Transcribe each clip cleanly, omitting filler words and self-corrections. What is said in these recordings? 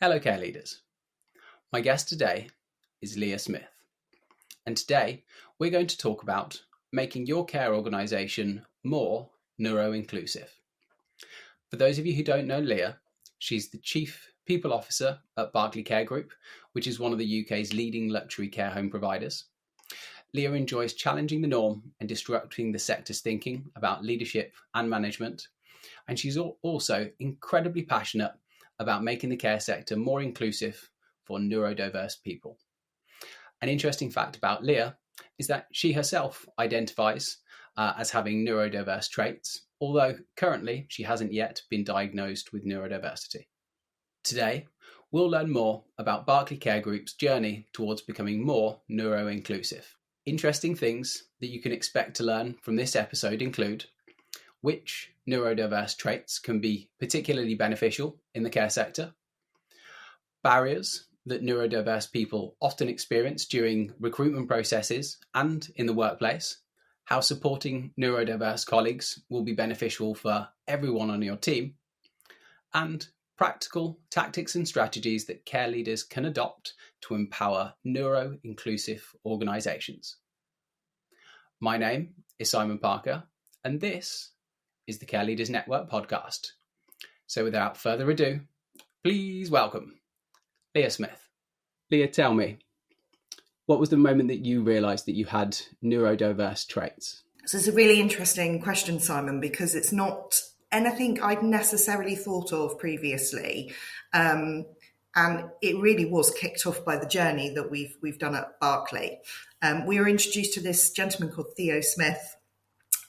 Hello care leaders. My guest today is Leah Smith, and today we're going to talk about making your care organisation more neuro-inclusive. For those of you who don't know Leah, she's the Chief People Officer at Berkley Care Group, which is one of the UK's leading luxury care home providers. Leah enjoys challenging the norm and disrupting the sector's thinking about leadership and management, and she's also incredibly passionate about making the care sector more inclusive for neurodiverse people. An interesting fact about Leah is that she herself identifies as having neurodiverse traits, although currently she hasn't yet been diagnosed with neurodiversity. Today, we'll learn more about Berkley Care Group's journey towards becoming more neuro-inclusive. Interesting things that you can expect to learn from this episode include which neurodiverse traits can be particularly beneficial in the care sector, barriers that neurodiverse people often experience during recruitment processes and in the workplace, how supporting neurodiverse colleagues will be beneficial for everyone on your team, and practical tactics and strategies that care leaders can adopt to empower neuro-inclusive organisations. My name is Simon Parker, and this is the Care Leaders Network podcast. So without further ado, please welcome Leah Smith. Leah, tell me, what was the moment that you realised that you had neurodiverse traits? So it's a really interesting question, Simon, because it's not anything I'd necessarily thought of previously. And it really was kicked off by the journey that we've done at Berkley. We were introduced to this gentleman called Leah Smith,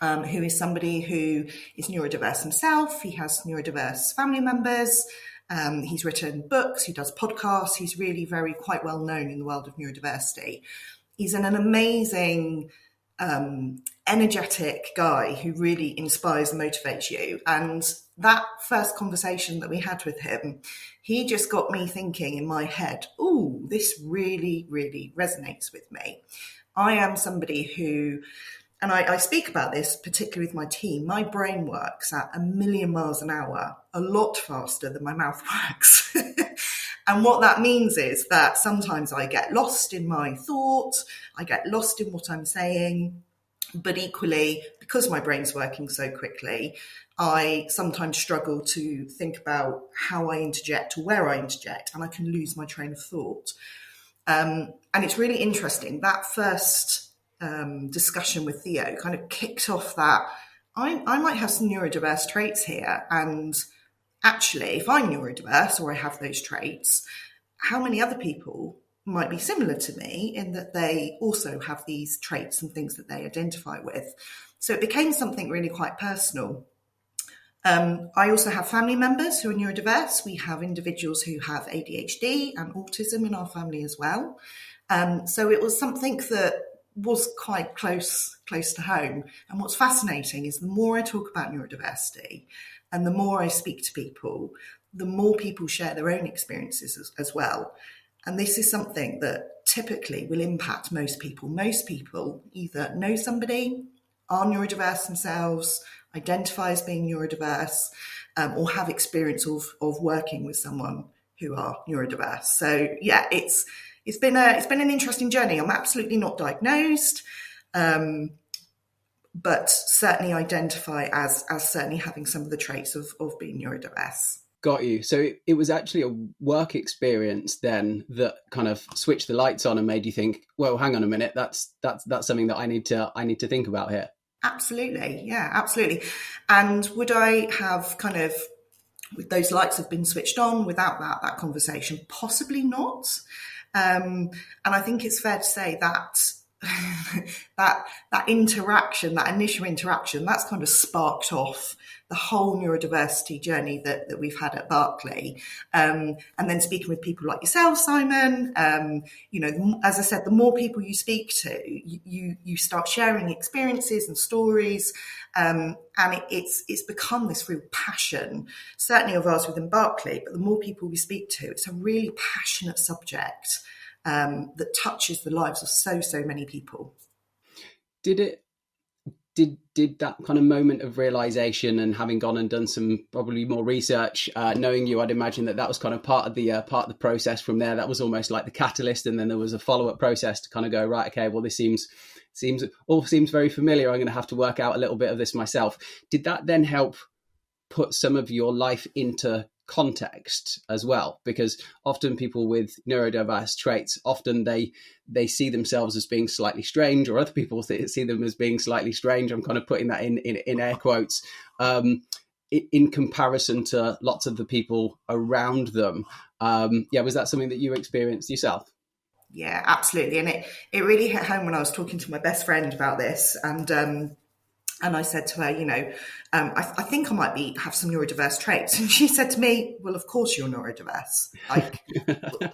who is somebody who is neurodiverse himself. He has neurodiverse family members. He's written books, he does podcasts. He's really quite well known in the world of neurodiversity. He's an amazing, energetic guy who really inspires and motivates you. And that first conversation that we had with him, he just got me thinking in my head, ooh, this really, really resonates with me. I am somebody who, and I speak about this particularly with my team, my brain works at 1,000,000 miles an hour, a lot faster than my mouth works. And what that means is that sometimes I get lost in my thoughts, I get lost in what I'm saying, but equally, because my brain's working so quickly, I sometimes struggle to think about how I interject or where I interject, and I can lose my train of thought. And it's really interesting. That first discussion with Theo kind of kicked off that I might have some neurodiverse traits here, and actually if I'm neurodiverse or I have those traits, how many other people might be similar to me in that they also have these traits and things that they identify with. So it became something really quite personal. I also have family members who are neurodiverse. We have individuals who have ADHD and autism in our family as well. So it was something that was quite close to home. And what's fascinating is the more I talk about neurodiversity and the more I speak to people, the more people share their own experiences as well. And this is something that typically will impact most people. Most people either know somebody, are neurodiverse themselves, identify as being neurodiverse, or have experience of working with someone who are neurodiverse. So yeah, it's been an interesting journey. I'm absolutely not diagnosed, but certainly identify as certainly having some of the traits of being neurodiverse. Got you. So it was actually a work experience then that kind of switched the lights on and made you think, well, hang on a minute, that's something that I need to think about here. Absolutely. Yeah, absolutely. And would I have would those lights have been switched on without that conversation? Possibly not. And I think it's fair to say that that interaction, that initial interaction, that's kind of sparked off the whole neurodiversity journey that we've had at Berkley. And then speaking with people like yourself, Simon, as I said, the more people you speak to, you start sharing experiences and stories. And it's become this real passion, certainly of ours within Berkley, but the more people we speak to, it's a really passionate subject that touches the lives of so many people. Did it did that kind of moment of realization, and having gone and done some probably more research, knowing you, I'd imagine that was kind of part of the process from there. That was almost like the catalyst, and then there was a follow-up process to kind of go, right, okay, well, this seems very familiar. I'm going to have to work out a little bit of this myself. Did that then help put some of your life into context as well? Because often people with neurodiverse traits, often they see themselves as being slightly strange, or other people see them as being slightly strange. I'm kind of putting that in air quotes, in comparison to lots of the people around them. Was that something that you experienced yourself? Yeah, absolutely. And it really hit home when I was talking to my best friend about this. And I said to her, I think I might have some neurodiverse traits. And she said to me, well, of course you're neurodiverse. Like,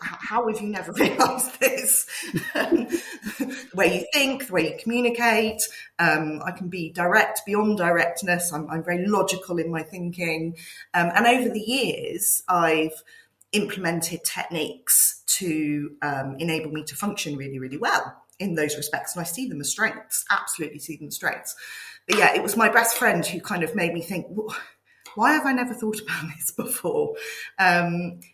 how have you never realised this? The way you think, the way you communicate. I can be direct beyond directness. I'm very logical in my thinking. And over the years, I've implemented techniques to enable me to function really, really well in those respects. And I see them as strengths, absolutely see them as strengths. But yeah, it was my best friend who kind of made me think, why have I never thought about this before? And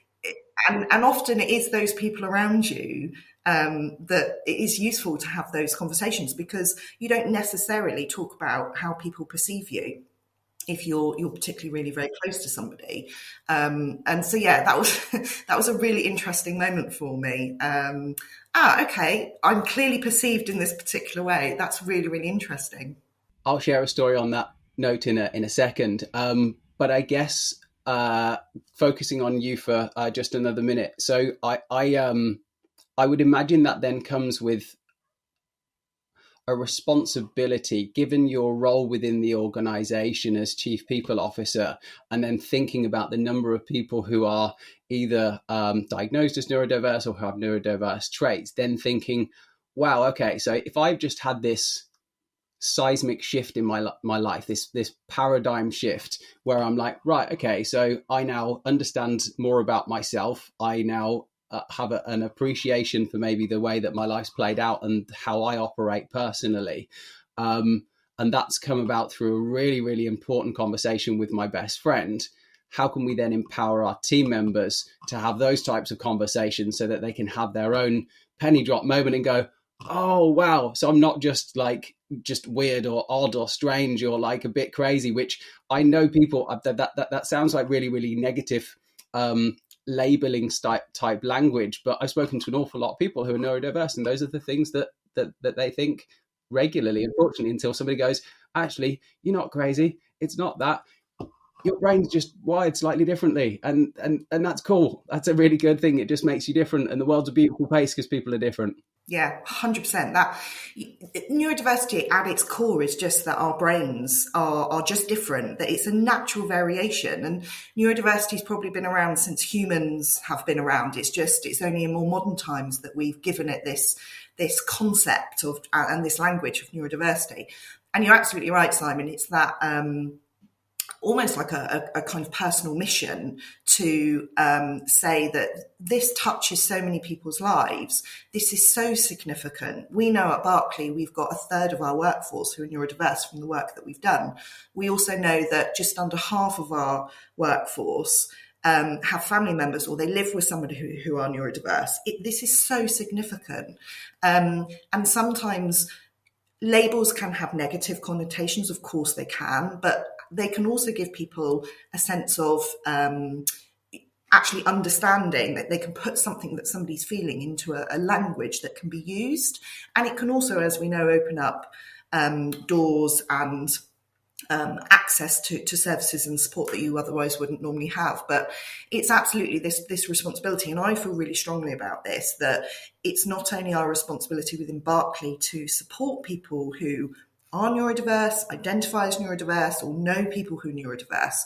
often it is those people around you that it is useful to have those conversations, because you don't necessarily talk about how people perceive you if you're particularly really very close to somebody. And so, yeah, that was a really interesting moment for me. Okay, I'm clearly perceived in this particular way. That's really, really interesting. I'll share a story on that note in a second. But I guess focusing on you for just another minute. So I would imagine that then comes with a responsibility, given your role within the organization as chief people officer, and then thinking about the number of people who are either diagnosed as neurodiverse or who have neurodiverse traits, then thinking, wow, okay, so if I've just had this seismic shift in my life, this paradigm shift where I'm like, right, okay, so I now understand more about myself. I now have an appreciation for maybe the way that my life's played out and how I operate personally. And that's come about through a really, really important conversation with my best friend. How can we then empower our team members to have those types of conversations so that they can have their own penny drop moment and go, oh, wow, so I'm not just weird or odd or strange or like a bit crazy, which I know people that sounds like really, really negative labeling type language, but I've spoken to an awful lot of people who are neurodiverse, and those are the things that they think regularly, unfortunately, until somebody goes, actually, you're not crazy, it's not that, your brain's just wired slightly differently, and that's cool. That's a really good thing. It just makes you different, and the world's a beautiful place because people are different. Yeah, 100%. That neurodiversity at its core is just that our brains are just different, that it's a natural variation. And neurodiversity has probably been around since humans have been around. It's only in more modern times that we've given it this concept of and this language of neurodiversity. And you're absolutely right, Simon. It's that almost like a kind of personal mission to say that this touches so many people's lives. This is so significant. We know at Berkley we've got a third of our workforce who are neurodiverse from the work that we've done. We also know that just under half of our workforce have family members or they live with somebody who are neurodiverse. This is so significant. And sometimes labels can have negative connotations. Of course they can, but they can also give people a sense of actually understanding that they can put something that somebody's feeling into a language that can be used. And it can also, as we know, open up doors and access to services and support that you otherwise wouldn't normally have. But it's absolutely this responsibility. And I feel really strongly about this, that it's not only our responsibility within Berkley to support people who are neurodiverse, identify as neurodiverse, or know people who are neurodiverse.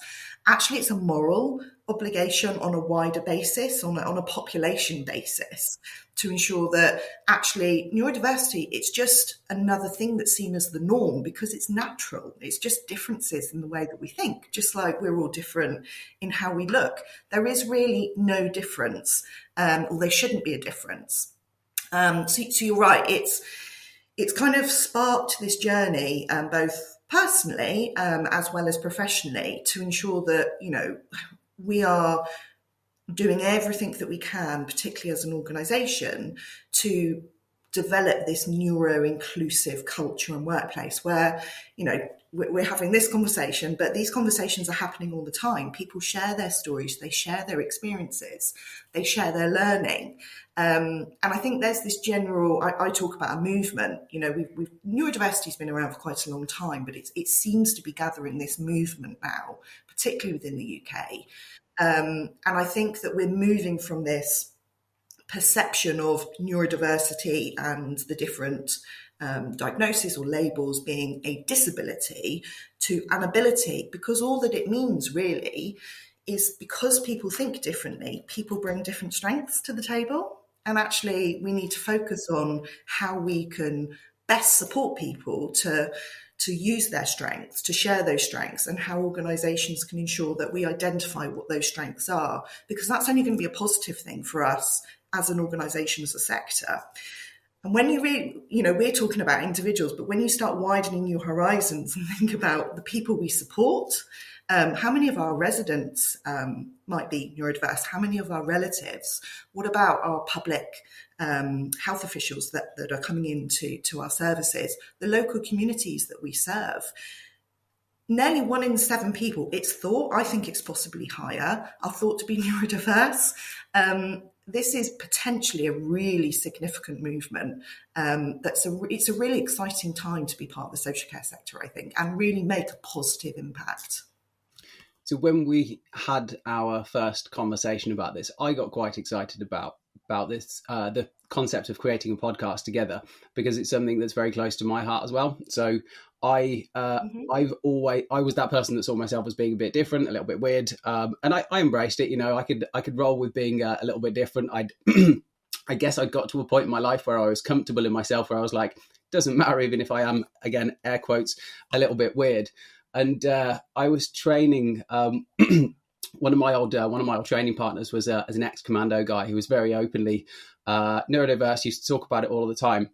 Actually, it's a moral obligation on a wider basis, on a population basis, to ensure that actually neurodiversity, it's just another thing that's seen as the norm because it's natural. It's just differences in the way that we think, just like we're all different in how we look. There is really no difference, or there shouldn't be a difference. So you're right, it's kind of sparked this journey, both personally, as well as professionally, to ensure that, we are doing everything that we can, particularly as an organisation, to develop this neuro-inclusive culture and workplace where, we're having this conversation, but these conversations are happening all the time. People share their stories, they share their experiences, they share their learning. And I think there's this general, I talk about a movement, neurodiversity has been around for quite a long time, but it seems to be gathering this movement now, particularly within the UK. And I think that we're moving from this perception of neurodiversity and the different diagnoses or labels being a disability to an ability, because all that it means really is because people think differently, people bring different strengths to the table. And actually, we need to focus on how we can best support people to use their strengths, to share those strengths, and how organisations can ensure that we identify what those strengths are, because that's only going to be a positive thing for us as an organisation, as a sector. And when you really, we're talking about individuals, but when you start widening your horizons and think about the people we support, how many of our residents might be neurodiverse? How many of our relatives? What about our public health officials that are coming into our services? The local communities that we serve? Nearly 1 in 7 people, it's thought, I think it's possibly higher, are thought to be neurodiverse. This is potentially a really significant movement. It's a really exciting time to be part of the social care sector, I think, and really make a positive impact. So when we had our first conversation about this, I got quite excited about this, the concept of creating a podcast together, because it's something that's very close to my heart as well. So I was that person that saw myself as being a bit different, a little bit weird, and I embraced it. I could roll with being a little bit different. I guess I'd got to a point in my life where I was comfortable in myself, where I was like, doesn't matter even if I am, again, air quotes, a little bit weird. And I was training. One of my old training partners was as an ex-commando guy who was very openly neurodiverse. Used to talk about it all the time,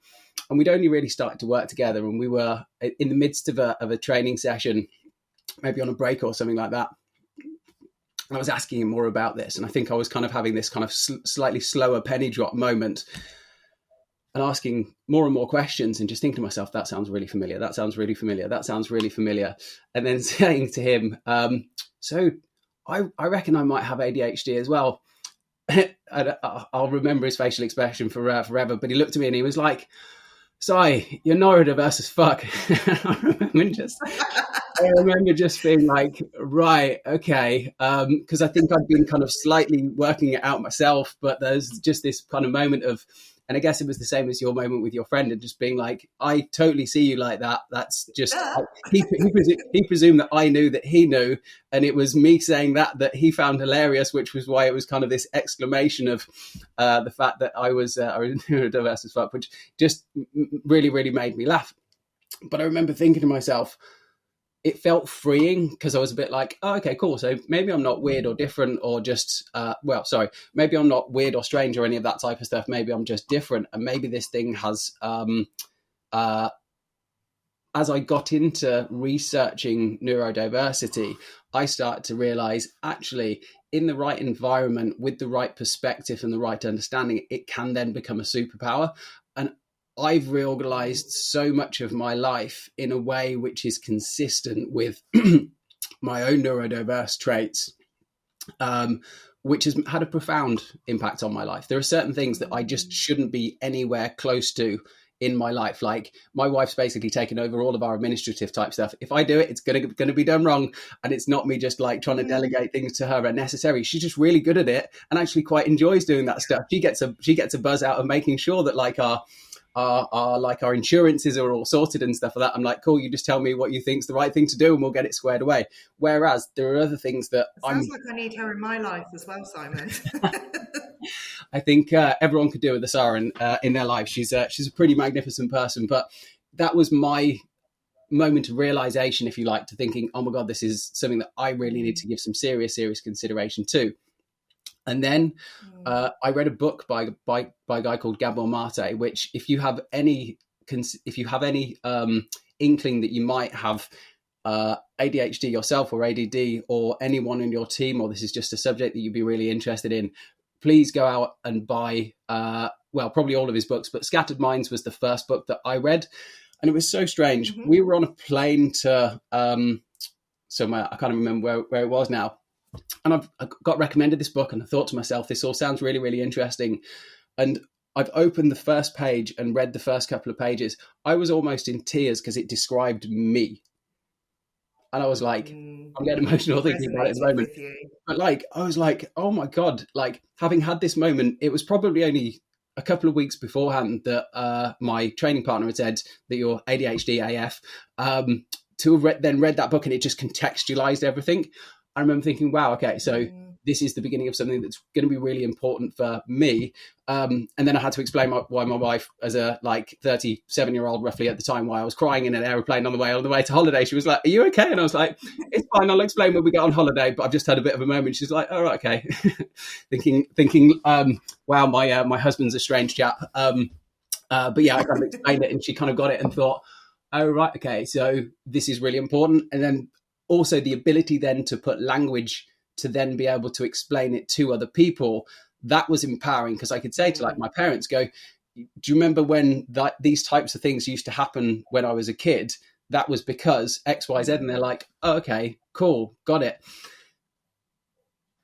and we'd only really started to work together. And we were in the midst of a training session, maybe on a break or something like that. And I was asking him more about this, and I think I was kind of having this kind of slightly slower penny drop moment, and asking more and more questions, and just thinking to myself, that sounds really familiar. That sounds really familiar. That sounds really familiar. And then saying to him, so I reckon I might have ADHD as well. I'll remember his facial expression forever. But he looked at me and he was like, "Si, you're neurodiverse as fuck." I remember just being like, right, okay. Because I think I'd been kind of slightly working it out myself, but there's just this kind of moment of, and I guess it was the same as your moment with your friend, and just being like, I totally see you like that. That's just, he presumed that I knew that he knew. And it was me saying that he found hilarious, which was why it was kind of this exclamation of the fact that I was neurodiverse as fuck, which just really, really made me laugh. But I remember thinking to myself, it felt freeing, because I was a bit like, oh, okay, cool. So maybe I'm not weird or different, or just, maybe I'm not weird or strange or any of that type of stuff. Maybe I'm just different. And maybe this thing has, as I got into researching neurodiversity, I started to realize, actually, in the right environment, with the right perspective and the right understanding, it can then become a superpower. And I've realized so much of my life in a way which is consistent with my own neurodiverse traits, which has had a profound impact on my life. There are certain things that I just shouldn't be anywhere close to in my life. Like, my wife's basically taken over all of our administrative type stuff. If I do it, it's going to be done wrong. And it's not me just like trying to delegate things to her unnecessary. She's just really good at it and actually quite enjoys doing that stuff. She gets a buzz out of making sure that like our insurances are all sorted and stuff like that. I'm like, cool, you just tell me what you think's the right thing to do and we'll get it squared away. Whereas there are other things that sounds like I need her in my life as well, Simon. I think everyone could do with a Sarah in their life. She's a pretty magnificent person, but that was my moment of realization, if you like, to thinking, oh my God, this is something that I really need to give some serious consideration to. And then I read a book by a guy called Gabor Mate, which if you have any inkling that you might have ADHD yourself or ADD or anyone in your team, or this is just a subject that you'd be really interested in, please go out and buy, probably all of his books, but Scattered Minds was the first book that I read. And it was so strange. Mm-hmm. We were on a plane to somewhere, I can't remember where it was now. And I got recommended this book and I thought to myself, this all sounds really, really interesting. And I've opened the first page and read the first couple of pages. I was almost in tears because it described me. And I was like, I'm getting emotional thinking about it at the moment. But I was like, oh my God, having had this moment, it was probably only a couple of weeks beforehand that my training partner had said that you're ADHD AF, to have then read that book and it just contextualized everything. I remember thinking, wow, okay, so this is the beginning of something that's going to be really important for me. And then I had to explain why my wife, as a 37-year-old roughly at the time, why I was crying in an aeroplane on the way to holiday. She was like, are you okay? And I was like, it's fine, I'll explain when we get on holiday, but I've just had a bit of a moment. She's like, all right, okay. thinking, wow, my husband's a strange chap. But yeah, I kind of explained it and she kind of got it and thought, oh, right, okay, so this is really important. And then also the ability then to put language to then be able to explain it to other people, that was empowering, because I could say to my parents, do you remember when these types of things used to happen when I was a kid? That was because X, Y, Z. And they're like, oh, okay, cool, got it.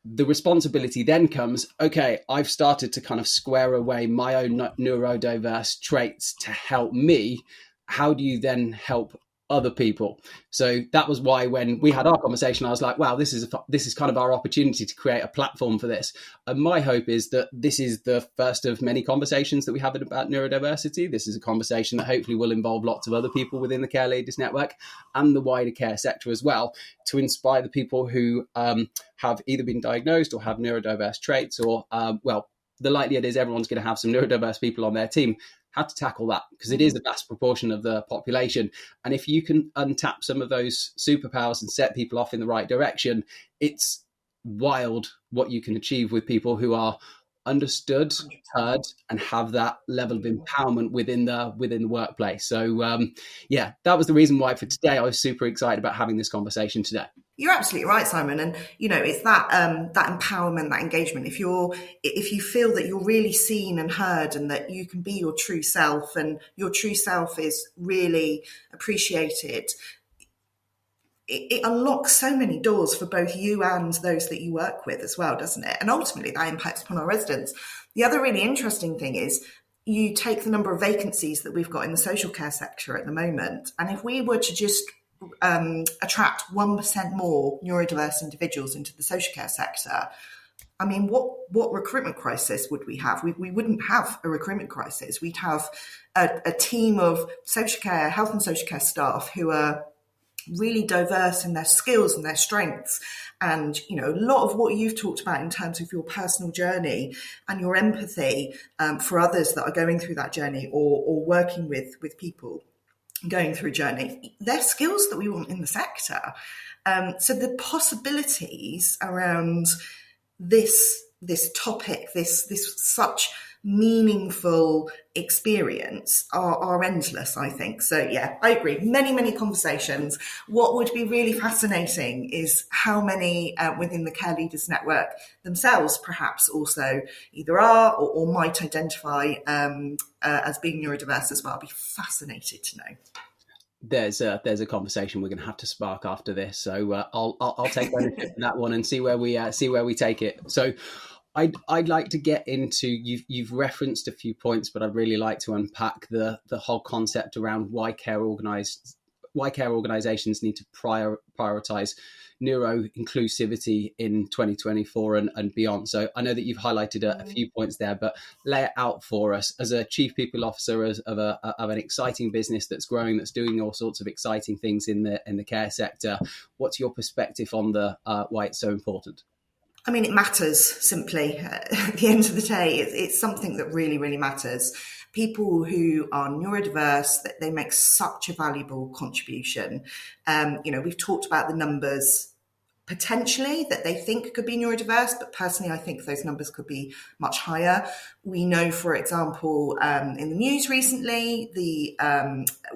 The responsibility then comes, okay, I've started to kind of square away my own neurodiverse traits to help me. How do you then help other people? So that was why when we had our conversation, I was like, wow, this is kind of our opportunity to create a platform for this. And my hope is that this is the first of many conversations that we have about neurodiversity. This is a conversation that hopefully will involve lots of other people within the Care Leaders Network and the wider care sector as well, to inspire the people who have either been diagnosed or have neurodiverse traits, or the likelihood is everyone's going to have some neurodiverse people on their team. How to tackle that, because it is a vast proportion of the population. And if you can untap some of those superpowers and set people off in the right direction, it's wild what you can achieve with people who are understood, heard, and have that level of empowerment within the workplace. So that was the reason why for today I was super excited about having this conversation today. You're absolutely right, Simon. And it's that empowerment, that engagement. If you feel that you're really seen and heard, and that you can be your true self, and your true self is really appreciated, it unlocks so many doors for both you and those that you work with as well, doesn't it? And ultimately that impacts upon our residents. The other really interesting thing is, you take the number of vacancies that we've got in the social care sector at the moment, and if we were to just attract 1% more neurodiverse individuals into the social care sector, I mean, what recruitment crisis would we have? We wouldn't have a recruitment crisis. We'd have a team of social care, health and social care staff who are really diverse in their skills and their strengths. And, a lot of what you've talked about in terms of your personal journey and your empathy for others that are going through that journey, or working with people going through a journey, they're skills that we want in the sector. So the possibilities around this topic, this such meaningful experience are endless, I think. So yeah, I agree. Many conversations. What would be really fascinating is how many within the Care Leaders Network themselves perhaps also either are or might identify as being neurodiverse as well. I'd be fascinated to know. There's a conversation we're going to have to spark after this, so I'll take ownership of that one and see where we take it. So I'd like to get into, you've referenced a few points, but I'd really like to unpack the whole concept around why care organizations need to prioritize neuro-inclusivity in 2024 and beyond. So I know that you've highlighted a few points there, but lay it out for us as a chief people officer of an exciting business that's growing, that's doing all sorts of exciting things in the care sector. What's your perspective on why it's so important? I mean, it matters, simply. At the end of the day, it's something that really, really matters. People who are neurodiverse, they make such a valuable contribution. We've talked about the numbers potentially that they think could be neurodiverse, but personally I think those numbers could be much higher. We know, for example, in the news recently, the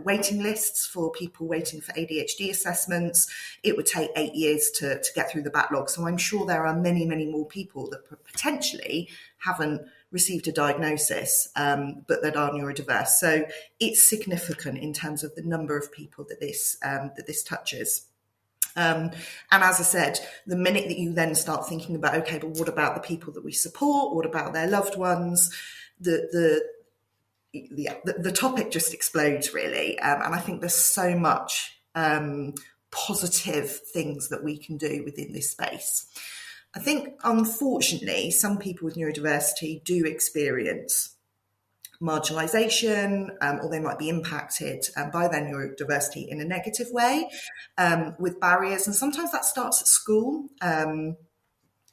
waiting lists for people waiting for ADHD assessments, it would take 8 years to get through the backlog. So I'm sure there are many, many more people that potentially haven't received a diagnosis, but that are neurodiverse. So it's significant in terms of the number of people that this touches. And as I said, the minute that you then start thinking about, okay, but what about the people that we support? What about their loved ones? The topic just explodes, really. And I think there's so much positive things that we can do within this space. I think, unfortunately, some people with neurodiversity do experience marginalisation, or they might be impacted by their neurodiversity in a negative way, with barriers. And sometimes that starts at school.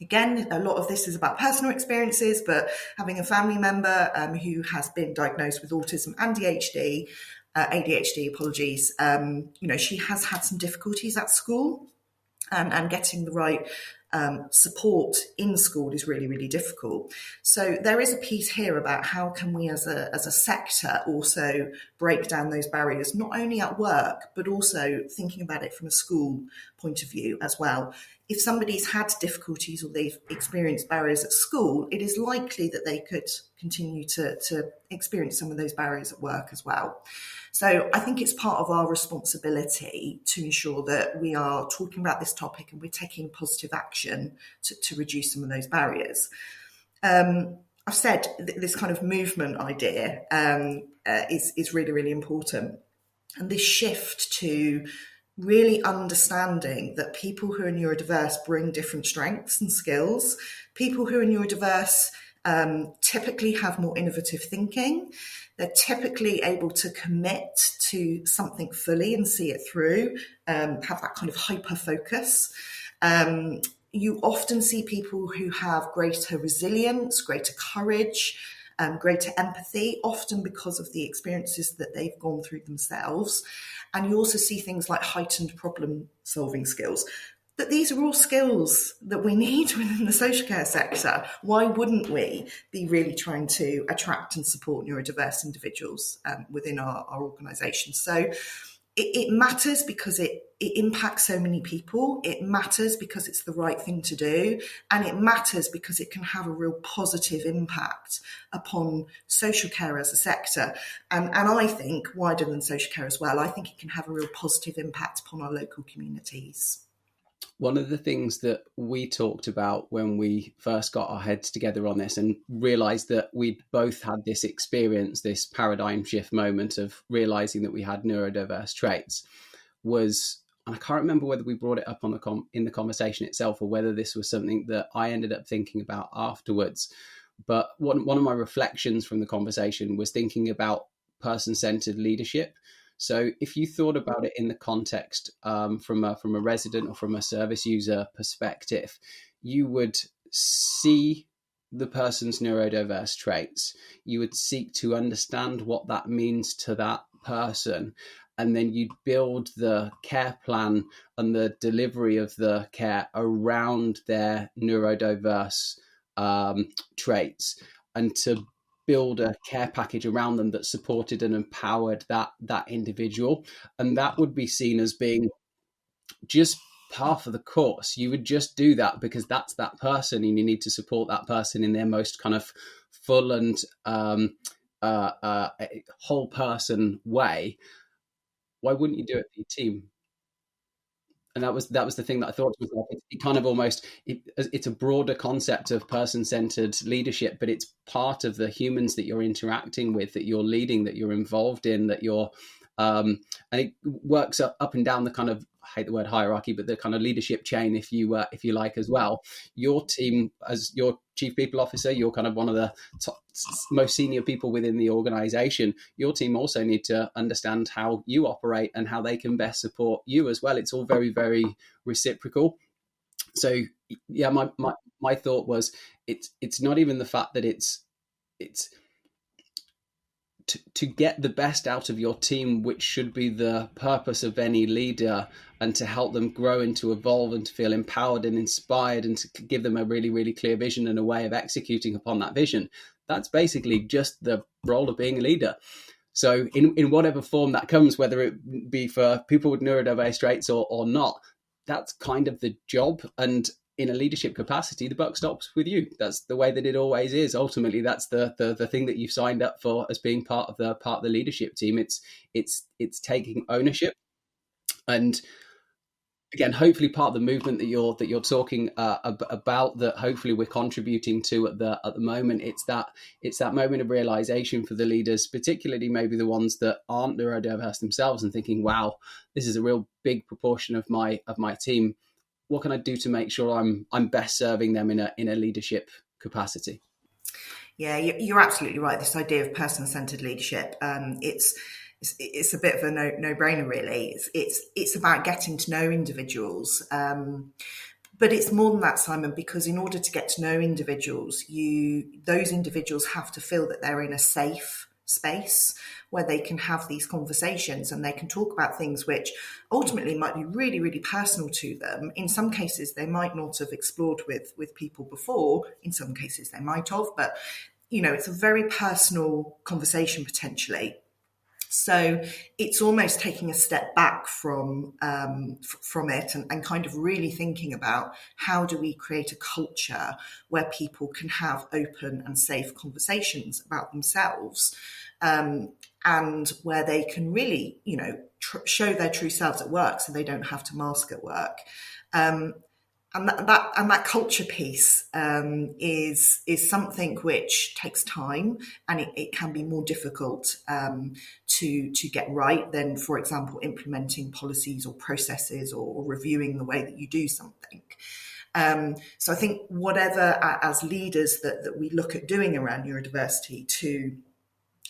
Again, a lot of this is about personal experiences, but having a family member who has been diagnosed with autism and ADHD, apologies, she has had some difficulties at school, and getting the right support in school is really, really difficult. So there is a piece here about how can we as a sector also break down those barriers, not only at work, but also thinking about it from a school point of view as well. If somebody's had difficulties or they've experienced barriers at school, it is likely that they could continue to experience some of those barriers at work as well. So I think it's part of our responsibility to ensure that we are talking about this topic and we're taking positive action to reduce some of those barriers. I've said this kind of movement idea is really, really important. And this shift to really understanding that people who are neurodiverse bring different strengths and skills. People who are neurodiverse typically have more innovative thinking. They're typically able to commit to something fully and see it through, have that kind of hyper focus. You often see people who have greater resilience, greater courage, greater empathy, often because of the experiences that they've gone through themselves. And you also see things like heightened problem-solving skills. That these are all skills that we need within the social care sector. Why wouldn't we be really trying to attract and support neurodiverse individuals within our organisation? So it matters because it impacts so many people. It matters because it's the right thing to do. And it matters because it can have a real positive impact upon social care as a sector. And I think, wider than social care as well, I think it can have a real positive impact upon our local communities. One of the things that we talked about when we first got our heads together on this and realised that we'd both had this experience, this paradigm shift moment of realising that we had neurodiverse traits was, and I can't remember whether we brought it up on in the conversation itself or whether this was something that I ended up thinking about afterwards. But one of my reflections from the conversation was thinking about person-centred leadership. So if you thought about it in the context from a resident or from a service user perspective, you would see the person's neurodiverse traits. You would seek to understand what that means to that person. And then you'd build the care plan and the delivery of the care around their neurodiverse traits, and to build a care package around them that supported and empowered that individual. And that would be seen as being just par of the course. You would just do that because that's that person, and you need to support that person in their most kind of full and whole person way. Why wouldn't you do it for your team? And that was the thing that I thought was like, it kind of almost, it's a broader concept of person-centered leadership, but it's part of the humans that you're interacting with, that you're leading, that you're involved in, that you're, and it works up and down the kind of, I hate the word hierarchy, but the kind of leadership chain, if you like as well. Your team, as your chief people officer, you're kind of one of the top, most senior people within the organization. Your team also need to understand how you operate and how they can best support you as well. It's all very, very reciprocal. So yeah, my thought was it's not even the fact that it's to get the best out of your team, which should be the purpose of any leader, and to help them grow and to evolve and to feel empowered and inspired and to give them a really, really clear vision and a way of executing upon that vision. That's basically just the role of being a leader. So in whatever form that comes, whether it be for people with neurodiverse traits or not, that's kind of the job. And in a leadership capacity, the buck stops with you. That's the way that it always is. Ultimately, that's the thing that you've signed up for as being part of the leadership team. It's taking ownership, and again, hopefully, part of the movement that you're talking about, that hopefully we're contributing to at the moment. It's that moment of realization for the leaders, particularly maybe the ones that aren't neurodiverse themselves, and thinking, "Wow, this is a real big proportion of my team. What can I do to make sure I'm best serving them in a leadership capacity?" Yeah, you're absolutely right. This idea of person-centered leadership, it's a bit of a no-brainer, really. It's about getting to know individuals, but it's more than that, Simon. Because in order to get to know individuals, those individuals have to feel that they're in a safe space where they can have these conversations and they can talk about things which ultimately might be really, really personal to them. In some cases, they might not have explored with people before. In some cases, they might have, but it's a very personal conversation potentially. So it's almost taking a step back from it and kind of really thinking about how do we create a culture where people can have open and safe conversations about themselves, and where they can really, show their true selves at work, so they don't have to mask at work. And that culture piece is something which takes time, and it can be more difficult to get right than, for example, implementing policies or processes or reviewing the way that you do something. So I think whatever as leaders that we look at doing around neurodiversity to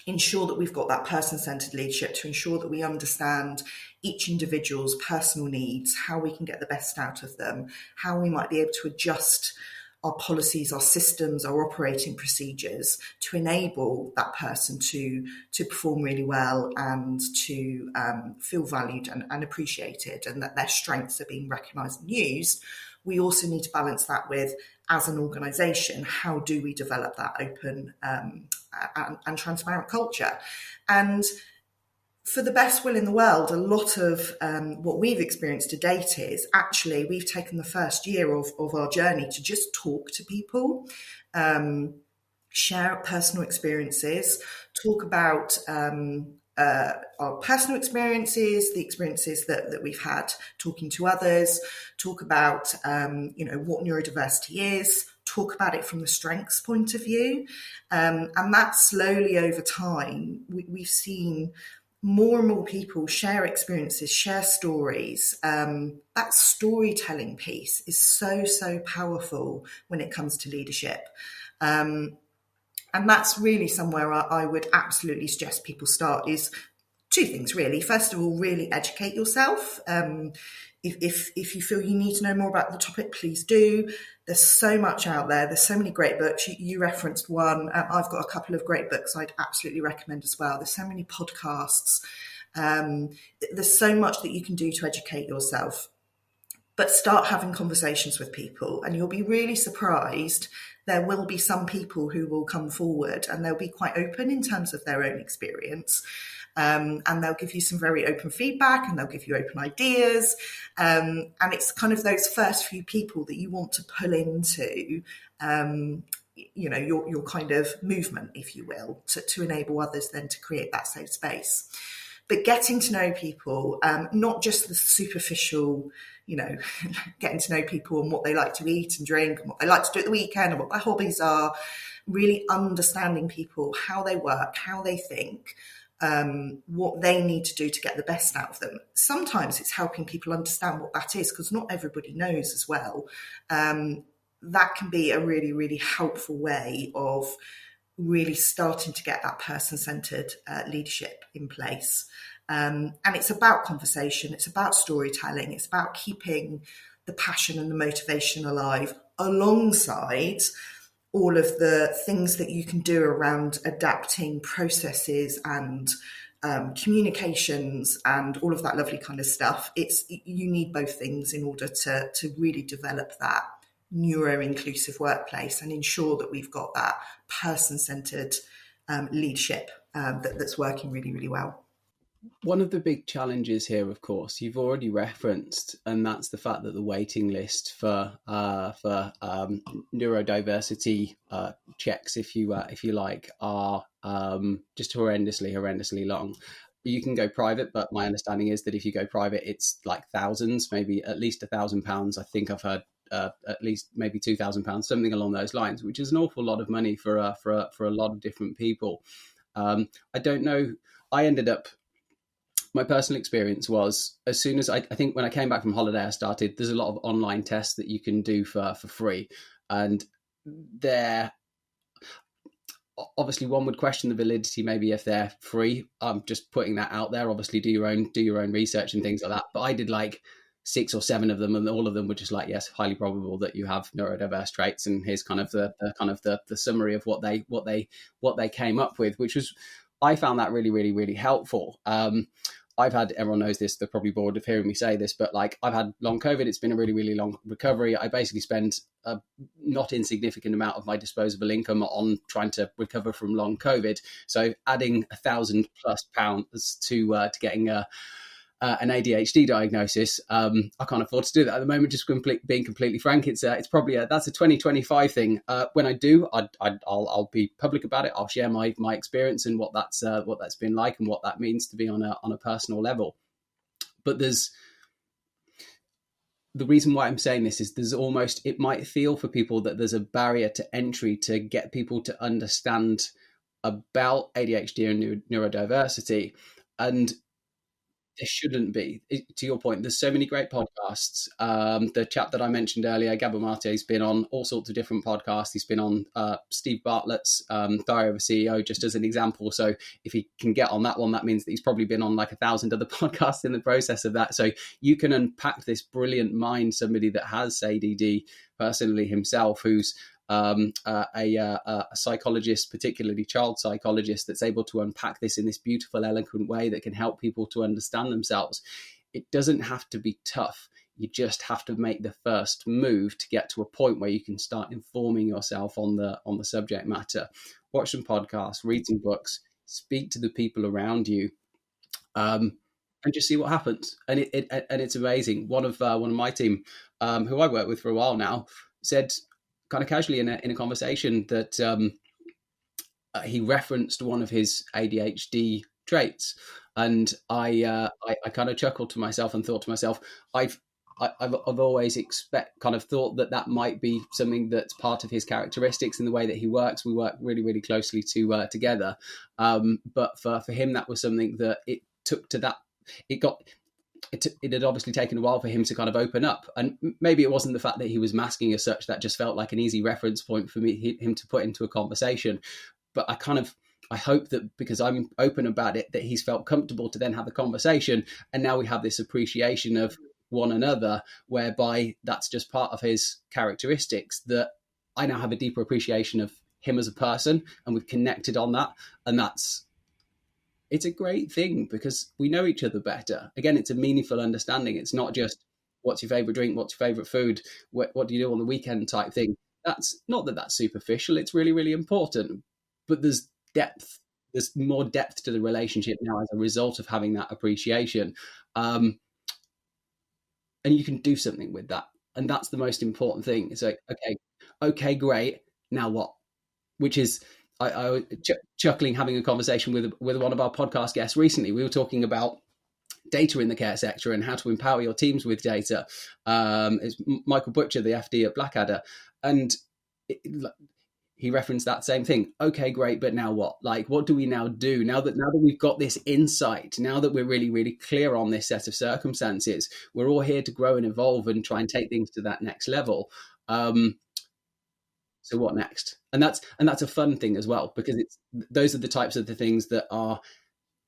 ensure that we've got that person-centered leadership, to ensure that we understand each individual's personal needs, how we can get the best out of them, how we might be able to adjust our policies, our systems, our operating procedures to enable that person to perform really well and to feel valued and appreciated, and that their strengths are being recognised and used. We also need to balance that with, as an organisation, how do we develop that open and transparent culture? And for the best will in the world, a lot of what we've experienced to date is actually we've taken the first year of our journey to just talk to people, share personal experiences, talk about our personal experiences, the experiences that we've had talking to others, talk about what neurodiversity is, talk about it from the strengths point of view, and that slowly over time we've seen more and more people share experiences, share stories. That storytelling piece is so powerful when it comes to leadership. And that's really somewhere I would absolutely suggest people start, is two things really. First of all, really educate yourself. If you feel you need to know more about the topic, please do. There's so much out there. There's so many great books. You referenced one. I've got a couple of great books I'd absolutely recommend as well. There's so many podcasts. There's so much that you can do to educate yourself. But start having conversations with people, and you'll be really surprised. There will be some people who will come forward and they'll be quite open in terms of their own experience. And they'll give you some very open feedback, and they'll give you open ideas. And it's kind of those first few people that you want to pull into, your kind of movement, if you will, to enable others then to create that safe space. But getting to know people, not just the superficial, getting to know people and what they like to eat and drink and what they like to do at the weekend and what their hobbies are, really understanding people, how they work, how they think, what they need to do to get the best out of them. Sometimes it's helping people understand what that is, because not everybody knows as well. That can be a really, really helpful way of really starting to get that person-centered leadership in place. And it's about conversation, it's about storytelling, it's about keeping the passion and the motivation alive alongside all of the things that you can do around adapting processes and communications and all of that lovely kind of stuff. You need both things in order to really develop that neuro-inclusive workplace and ensure that we've got that person-centered leadership that's working really, really well. One of the big challenges here, of course, you've already referenced, and that's the fact that the waiting list for neurodiversity checks, if you like, are just horrendously long. You can go private, but my understanding is that if you go private, it's like thousands, maybe at least £1,000. I think I've heard at least maybe £2,000, something along those lines, which is an awful lot of money for a lot of different people. I don't know. My personal experience was, as soon as I think when I came back from holiday, there's a lot of online tests that you can do for free. And they're, obviously one would question the validity maybe if they're free. I'm just putting that out there. Obviously do your own research and things like that. But I did like 6 or 7 of them, and all of them were just like, yes, highly probable that you have neurodiverse traits. And here's kind of the summary of what they came up with, which was, I found that really, really, really helpful. Everyone knows this, they're probably bored of hearing me say this, but like I've had long COVID. It's been a really, really long recovery. I basically spend a not insignificant amount of my disposable income on trying to recover from long COVID. So adding £1,000+ to getting an ADHD diagnosis, I can't afford to do that at the moment. Just being completely frank, it's probably that's a 2025 thing. When I do, I'll be public about it. I'll share my experience and what that's been like and what that means to be on a personal level. But the reason why I'm saying this is it might feel for people that there's a barrier to entry to get people to understand about ADHD and neurodiversity, and there shouldn't be. To your point, there's so many great podcasts. The chap that I mentioned earlier, Gabor Mate's been on all sorts of different podcasts. He's been on Steve Bartlett's Diary of a CEO, just as an example. So if he can get on that one, that means that he's probably been on like 1,000 other podcasts in the process of that. So you can unpack this brilliant mind, somebody that has ADD personally himself, who's a psychologist, particularly child psychologist, that's able to unpack this in this beautiful, eloquent way that can help people to understand themselves. It doesn't have to be tough. You just have to make the first move to get to a point where you can start informing yourself on the subject matter. Watch some podcasts, read some books, speak to the people around you, and just see what happens. And it's amazing. One of my team, who I worked with for a while now, said kind of casually in a conversation that he referenced one of his ADHD traits, and I kind of chuckled to myself and thought to myself, I've always thought that might be something that's part of his characteristics in the way that he works. We work really, really closely together, but for him, that was something that it took to that. It had obviously taken a while for him to kind of open up, and maybe it wasn't the fact that he was masking as such that just felt like an easy reference point for him to put into a conversation. But I hope that because I'm open about it, that he's felt comfortable to then have the conversation, and now we have this appreciation of one another, whereby that's just part of his characteristics, that I now have a deeper appreciation of him as a person, and we've connected on that, and it's a great thing because we know each other better. Again, it's a meaningful understanding. It's not just what's your favorite drink, what's your favorite food, what do you do on the weekend type thing. That's not that's superficial. It's really, really important. But there's depth. There's more depth to the relationship now as a result of having that appreciation. And you can do something with that. And that's the most important thing. It's like, okay, great. Now what? Which is, I was chuckling having a conversation with one of our podcast guests recently. We were talking about data in the care sector and how to empower your teams with data. It's Michael Butcher, the FD at Blackadder, and he referenced that same thing. Okay, great, but now what? Like, what do we now do now that we've got this insight? Now that we're really, really clear on this set of circumstances, we're all here to grow and evolve and try and take things to that next level. So what next? And that's a fun thing as well, because those are the types of the things that are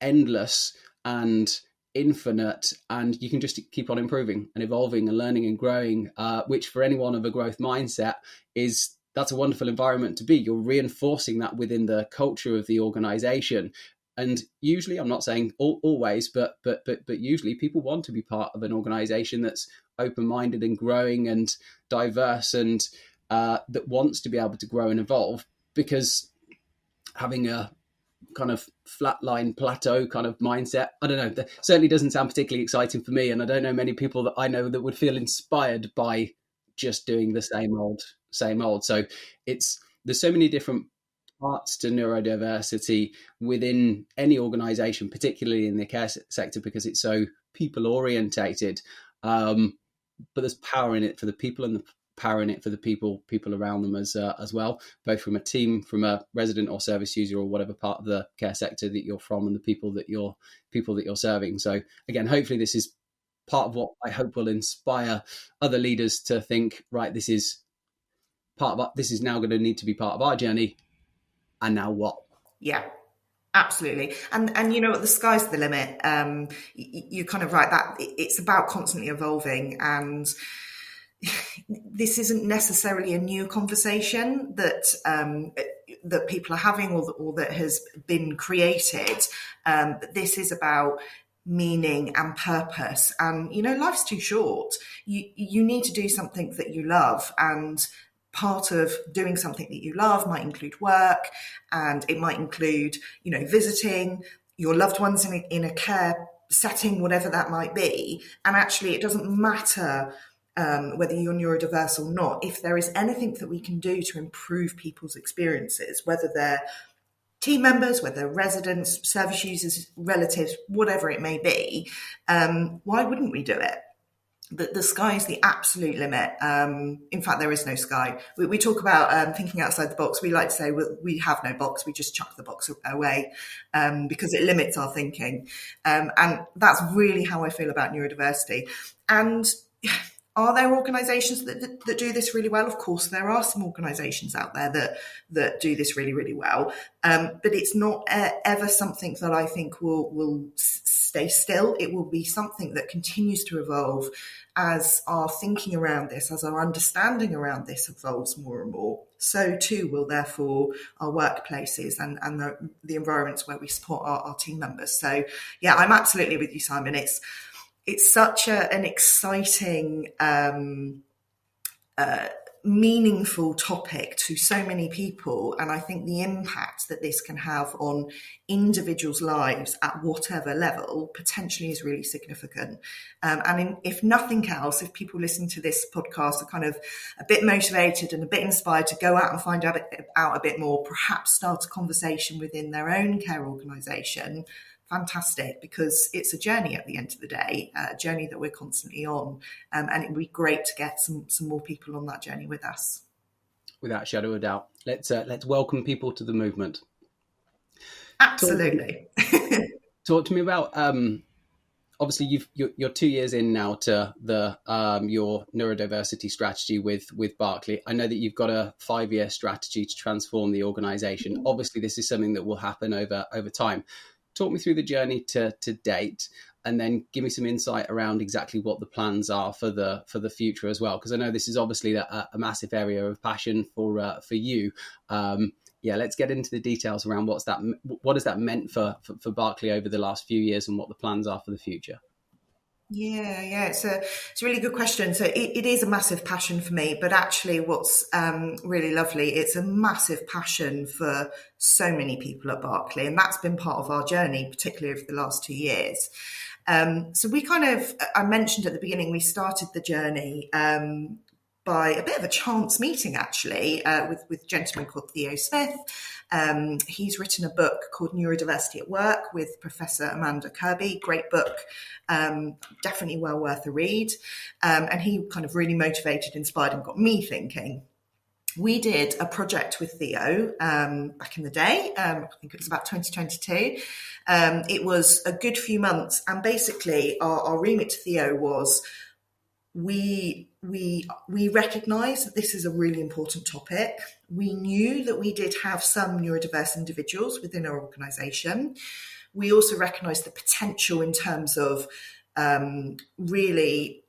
endless and infinite, and you can just keep on improving and evolving and learning and growing, which for anyone of a growth mindset is that's a wonderful environment to be. You're reinforcing that within the culture of the organization. And usually, I'm not saying always, but usually people want to be part of an organization that's open-minded and growing and diverse, and that wants to be able to grow and evolve, because having a kind of flatline plateau kind of mindset, I don't know, that certainly doesn't sound particularly exciting for me. And I don't know many people that I know that would feel inspired by just doing the same old. So there's so many different parts to neurodiversity within any organization, particularly in the care sector, because it's so people orientated. But there's power in it for the people, and the power in it for the people around them as well, both from a team, from a resident or service user, or whatever part of the care sector that you're from, and the people that you're serving. So again, hopefully this is part of what I hope will inspire other leaders to think, right, this is now going to need to be part of our journey. And now what? Yeah, absolutely. And you know what, the sky's the limit. You're kind of right, that it's about constantly evolving, and this isn't necessarily a new conversation that people are having, or that has been created. But this is about meaning and purpose. And life's too short. You need to do something that you love, and part of doing something that you love might include work, and it might include, visiting your loved ones in a care setting, whatever that might be. And actually, it doesn't matter whether you're neurodiverse or not. If there is anything that we can do to improve people's experiences, whether they're team members, whether they're residents, service users, relatives, whatever it may be, why wouldn't we do it? The sky is the absolute limit. In fact, there is no sky. We talk about thinking outside the box. We like to say we have no box. We just chuck the box away because it limits our thinking. And that's really how I feel about neurodiversity. And are there organisations that do this really well? Of course, there are some organisations out there that do this really, really well. But it's not ever something that I think will stay still. It will be something that continues to evolve as our thinking around this, as our understanding around this evolves more and more. So too will therefore our workplaces and the environments where we support our team members. So yeah, I'm absolutely with you, Simon. It's such an exciting, meaningful topic to so many people. And I think the impact that this can have on individuals' lives at whatever level potentially is really significant. If nothing else, if people listen to this podcast are kind of a bit motivated and a bit inspired to go out and find out a bit more, perhaps start a conversation within their own care organisation, fantastic, because it's a journey at the end of the day, a journey that we're constantly on, and it would be great to get some more people on that journey with us. Without a shadow of a doubt. Let's welcome people to the movement. Absolutely. Talk to me about obviously you're 2 years in now to the your neurodiversity strategy with Berkley. I know that you've got a 5-year strategy to transform the organisation. Obviously, this is something that will happen over time. Talk me through the journey to date, and then give me some insight around exactly what the plans are for the future as well, because I know this is obviously a massive area of passion for you. Let's get into the details around what has that meant for Berkley over the last few years, and what the plans are for the future. Yeah, it's a really good question. So it is a massive passion for me, but actually what's really lovely, it's a massive passion for so many people at Berkley, and that's been part of our journey, particularly over the last 2 years. So I mentioned at the beginning, we started the journey by a bit of a chance meeting, actually, with a gentleman called Leah Smith. He's written a book called Neurodiversity at Work with Professor Amanda Kirby. Great book, definitely well worth a read. And he kind of really motivated, inspired, and got me thinking. We did a project with Theo back in the day. I think it was about 2022. It was a good few months. And basically our remit to Theo was, we recognise that this is a really important topic. We knew that we did have some neurodiverse individuals within our organisation. We also recognised the potential in terms of really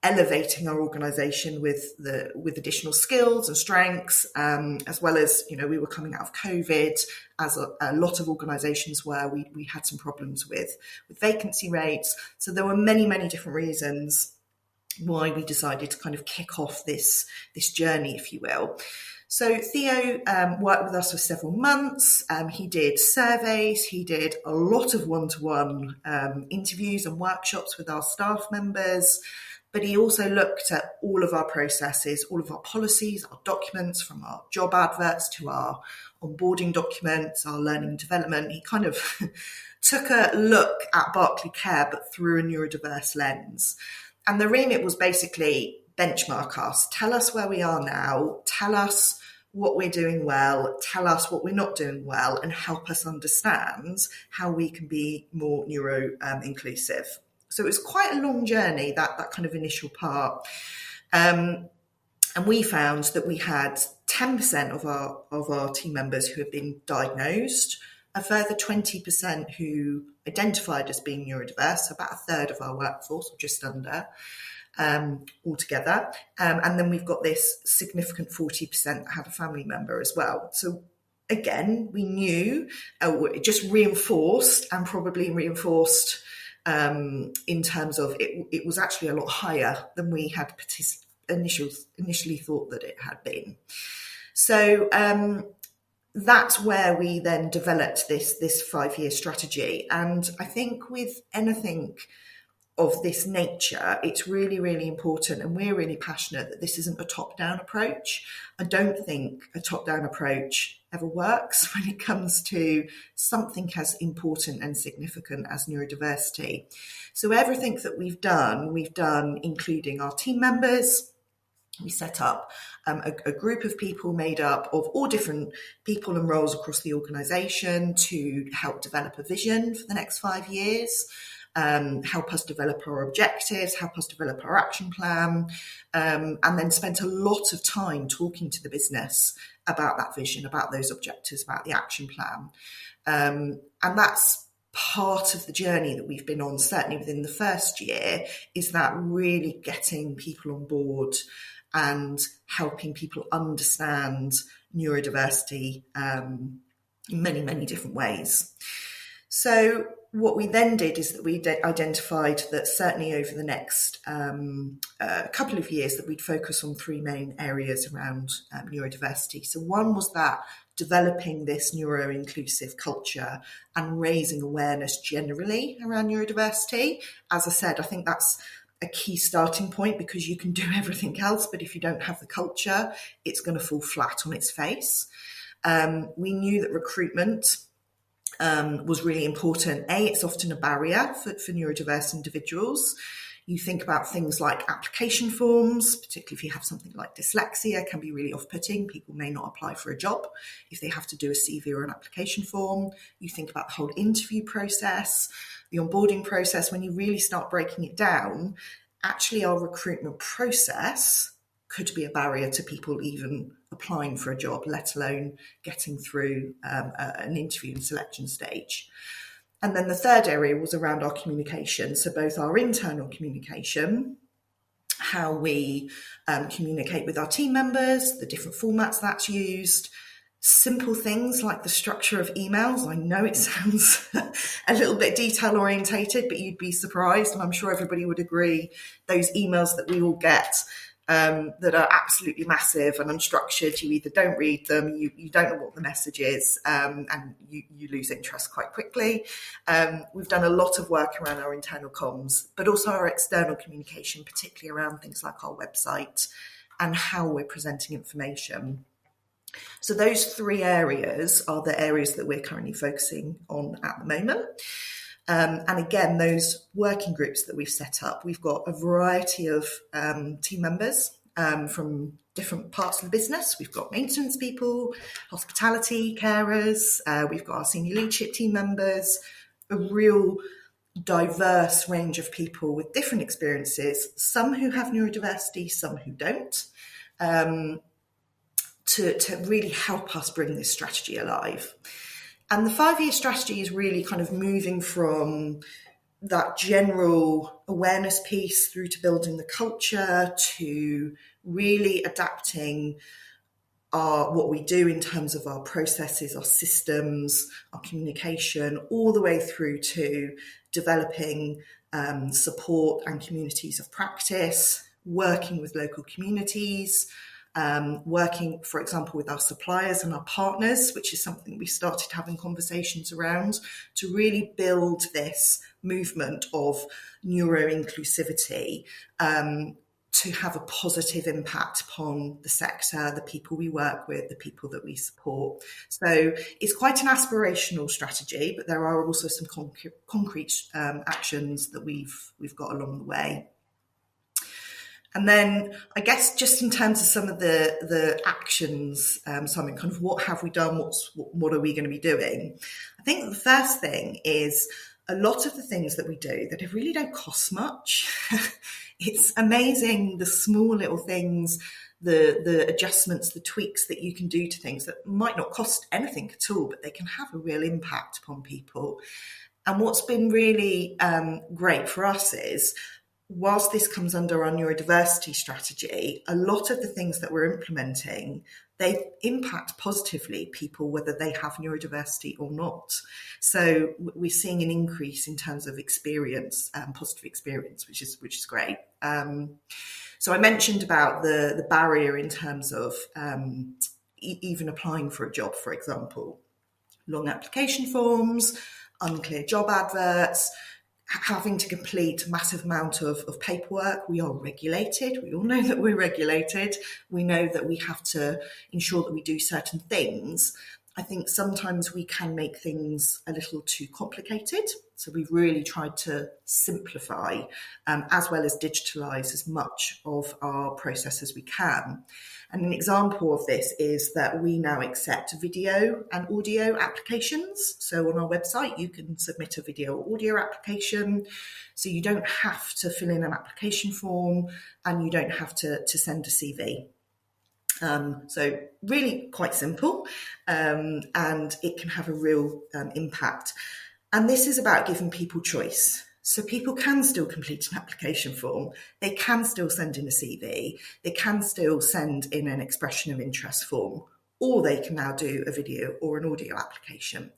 elevating our organisation with additional skills and strengths, as well as, we were coming out of COVID, as a lot of organisations were. We had some problems with vacancy rates. So there were many, many different reasons why we decided to kind of kick off this journey, if you will. So Theo worked with us for several months. He did surveys. He did a lot of one-to-one interviews and workshops with our staff members. But he also looked at all of our processes, all of our policies, our documents, from our job adverts to our onboarding documents, our learning and development. He kind of took a look at Berkley Care, but through a neurodiverse lens. And the remit was basically benchmark us, tell us where we are now, tell us what we're doing well, tell us what we're not doing well, and help us understand how we can be more neuro-inclusive. So it was quite a long journey, that kind of initial part. And we found that we had 10% of our team members who had been diagnosed, a further 20% who identified as being neurodiverse, so about a third of our workforce, or just under, altogether. And then we've got this significant 40% that had a family member as well. So again, we knew, it just reinforced in terms of it was actually a lot higher than we had initially thought that it had been. So that's where we then developed this 5-year strategy. And I think with anything of this nature, it's really, really important, and we're really passionate that this isn't a top-down approach. I don't think a top-down approach ever works when it comes to something as important and significant as neurodiversity. So everything that we've done including our team members. We set up a group of people made up of all different people and roles across the organisation to help develop a vision for the next 5 years. Help us develop our objectives, help us develop our action plan, and then spent a lot of time talking to the business about that vision, about those objectives, about the action plan. And that's part of the journey that we've been on, certainly within the first year, is that really getting people on board and helping people understand neurodiversity in many, many different ways. So what we then did is that we identified that certainly over the next couple of years that we'd focus on 3 main areas around neurodiversity. So one was that developing this neuro-inclusive culture and raising awareness generally around neurodiversity. As I said, I think that's a key starting point, because you can do everything else, but if you don't have the culture, it's going to fall flat on its face. We knew that recruitment was really important. It's often a barrier for neurodiverse individuals. You think about things like application forms, particularly if you have something like dyslexia, can be really off-putting. People may not apply for a job if they have to do a CV or an application form. You think about the whole interview process, the onboarding process. When you really start breaking it down, actually our recruitment process could be a barrier to people even applying for a job, let alone getting through an interview and selection stage. And then the third area was around our communication. So both our internal communication, how we communicate with our team members, the different formats that's used, simple things like the structure of emails. I know it sounds a little bit detail orientated, but you'd be surprised, and I'm sure everybody would agree, those emails that we all get that are absolutely massive and unstructured. You either don't read them, you don't know what the message is, and you lose interest quite quickly. We've done a lot of work around our internal comms, but also our external communication, particularly around things like our website and how we're presenting information. So those 3 areas are the areas that we're currently focusing on at the moment. And again, those working groups that we've set up, we've got a variety of team members from different parts of the business. We've got maintenance people, hospitality, carers, we've got our senior leadership team members, a real diverse range of people with different experiences, some who have neurodiversity, some who don't, to really help us bring this strategy alive. And the 5-year strategy is really kind of moving from that general awareness piece through to building the culture, to really adapting what we do in terms of our processes, our systems, our communication, all the way through to developing support and communities of practice, working with local communities, working, for example, with our suppliers and our partners, which is something we started having conversations around, to really build this movement of neuro-inclusivity, to have a positive impact upon the sector, the people we work with, the people that we support. So it's quite an aspirational strategy, but there are also some concrete actions that we've got along the way. And then I guess just in terms of some of the actions, Simon, kind of what have we done, what are we going to be doing? I think the first thing is a lot of the things that we do that really don't cost much. It's amazing the small little things, the adjustments, the tweaks that you can do to things that might not cost anything at all, but they can have a real impact upon people. And what's been really great for us is, whilst this comes under our neurodiversity strategy, a lot of the things that we're implementing, they impact positively people whether they have neurodiversity or not. So we're seeing an increase in terms of experience, positive experience, which is great. So I mentioned about the barrier in terms of even applying for a job, for example, long application forms, unclear job adverts, having to complete a massive amount of paperwork. We are regulated. We all know that we're regulated. We know that we have to ensure that we do certain things. I think sometimes we can make things a little too complicated. So we've really tried to simplify as well as digitalise as much of our process as we can. And an example of this is that we now accept video and audio applications. So on our website, you can submit a video or audio application. So you don't have to fill in an application form and you don't have to send a CV. So really quite simple, and it can have a real impact. And this is about giving people choice. So people can still complete an application form, they can still send in a CV, they can still send in an expression of interest form, or they can now do a video or an audio application.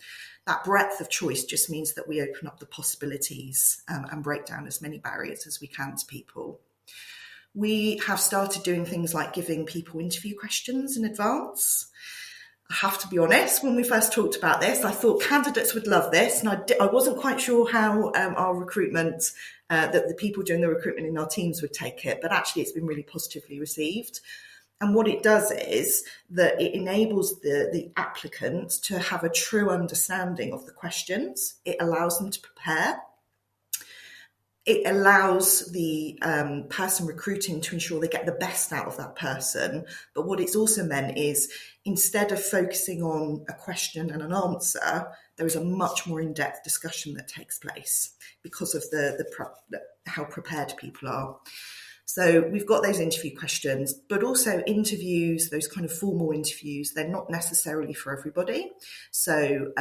That breadth of choice just means that we open up the possibilities and break down as many barriers as we can to people. We have started doing things like giving people interview questions in advance. I have to be honest, when we first talked about this, I thought candidates would love this, and I wasn't quite sure how our recruitment, that the people doing the recruitment in our teams would take it, but actually it's been really positively received. And what it does is that it enables the applicants to have a true understanding of the questions. It allows them to prepare. It allows the person recruiting to ensure they get the best out of that person. But what it's also meant is, instead of focusing on a question and an answer, there is a much more in-depth discussion that takes place because of how prepared people are. So we've got those interview questions, but also interviews, those kind of formal interviews, they're not necessarily for everybody. So